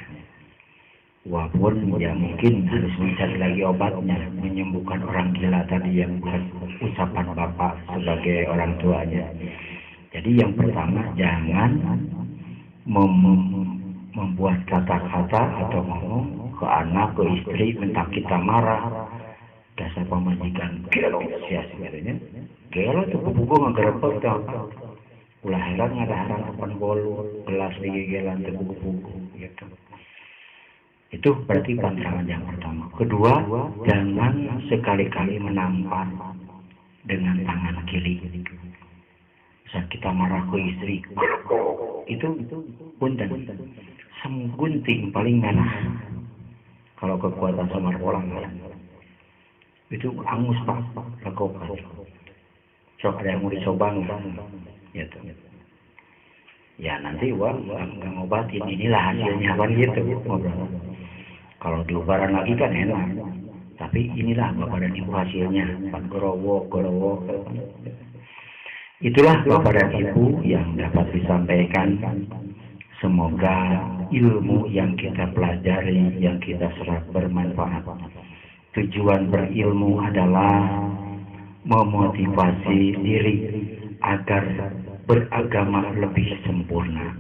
Walaupun ya mungkin harus mencari lagi obatnya, menyembuhkan orang gila tadi yang bukan ucapan bapak sebagai orang tuanya. Jadi yang pertama, jangan membuat kata-kata atau ngomong ke anak, ke istri, minta kita marah. Dasar pemajikan gelo sia-sianya. Gelo itu buku ngegerebek tuh. Ulah heran ada harapan bolu, gelas digegelan ke buku-buku gitu. Itu berarti tantangan yang pertama. Kedua, jangan sekali-kali menampar dengan tangan kiri. Saat kita marah ke istri, itu punten, gunting paling merah. Kalau kekuatan samar orang itu angus pak, lakukan. Sok ada yang mau dicoba gitu. Ya nanti nggak ngobatin, inilah hasilnya kan gitu ngobrol. Kalau diubaran lagi kan enak, tapi inilah Bapak dan Ibu hasilnya, Pak Gorowo. Itulah Bapak dan Ibu yang dapat disampaikan. Semoga ilmu yang kita pelajari, yang kita serap bermanfaat. Tujuan berilmu adalah memotivasi diri agar beragama lebih sempurna.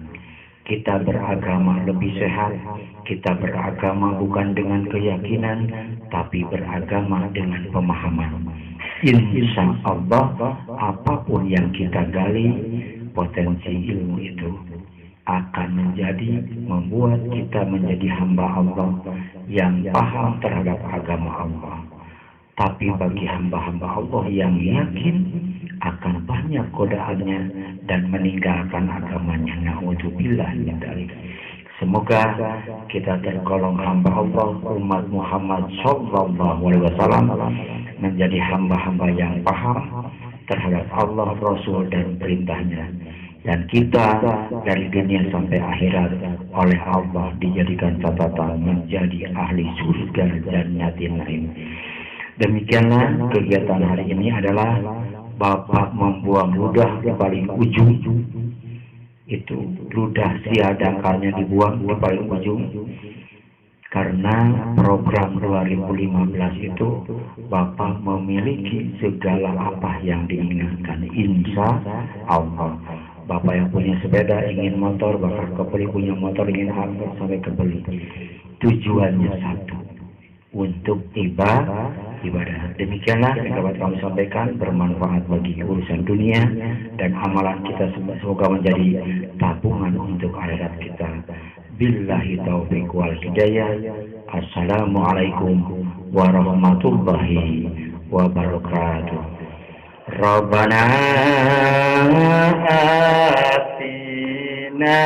kita beragama lebih sehat. Kita beragama bukan dengan keyakinan, tapi beragama dengan pemahaman. Insya Allah, apapun yang kita gali, potensi ilmu itu akan membuat kita menjadi hamba Allah yang paham terhadap agama Allah. Tapi bagi hamba-hamba Allah yang yakin akan banyak godaannya dan meninggalkan agamanya, na'udzubillah min dzalik. Semoga kita tergolong hamba Allah, umat Muhammad sallallahu alaihi wasallam, menjadi hamba-hamba yang paham terhadap Allah, Rasul, dan perintahnya. Dan kita dari dunia sampai akhirat oleh Allah dijadikan catatan menjadi ahli surga Jannatin Naim. Demikianlah kegiatan hari ini adalah Bapak membuang ludah di paling ujung. Itu ludah siadakalnya dibuang di paling ujung. Karena program 2015 itu Bapak memiliki segala apa yang diinginkan. Insya Allah. Bapak yang punya sepeda ingin motor, Bapak kebeli, punya motor ingin apa sampai kebeli. Tujuannya satu, untuk ibadah. Demikianlah yang dapat kami sampaikan, bermanfaat bagi urusan dunia dan amalan kita semoga menjadi tabungan untuk akhirat kita. Billahi taufiq wal hidayah. Assalamualaikum warahmatullahi wabarakatuh. Rabbana atina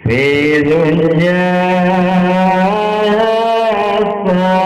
fid dunya hasanah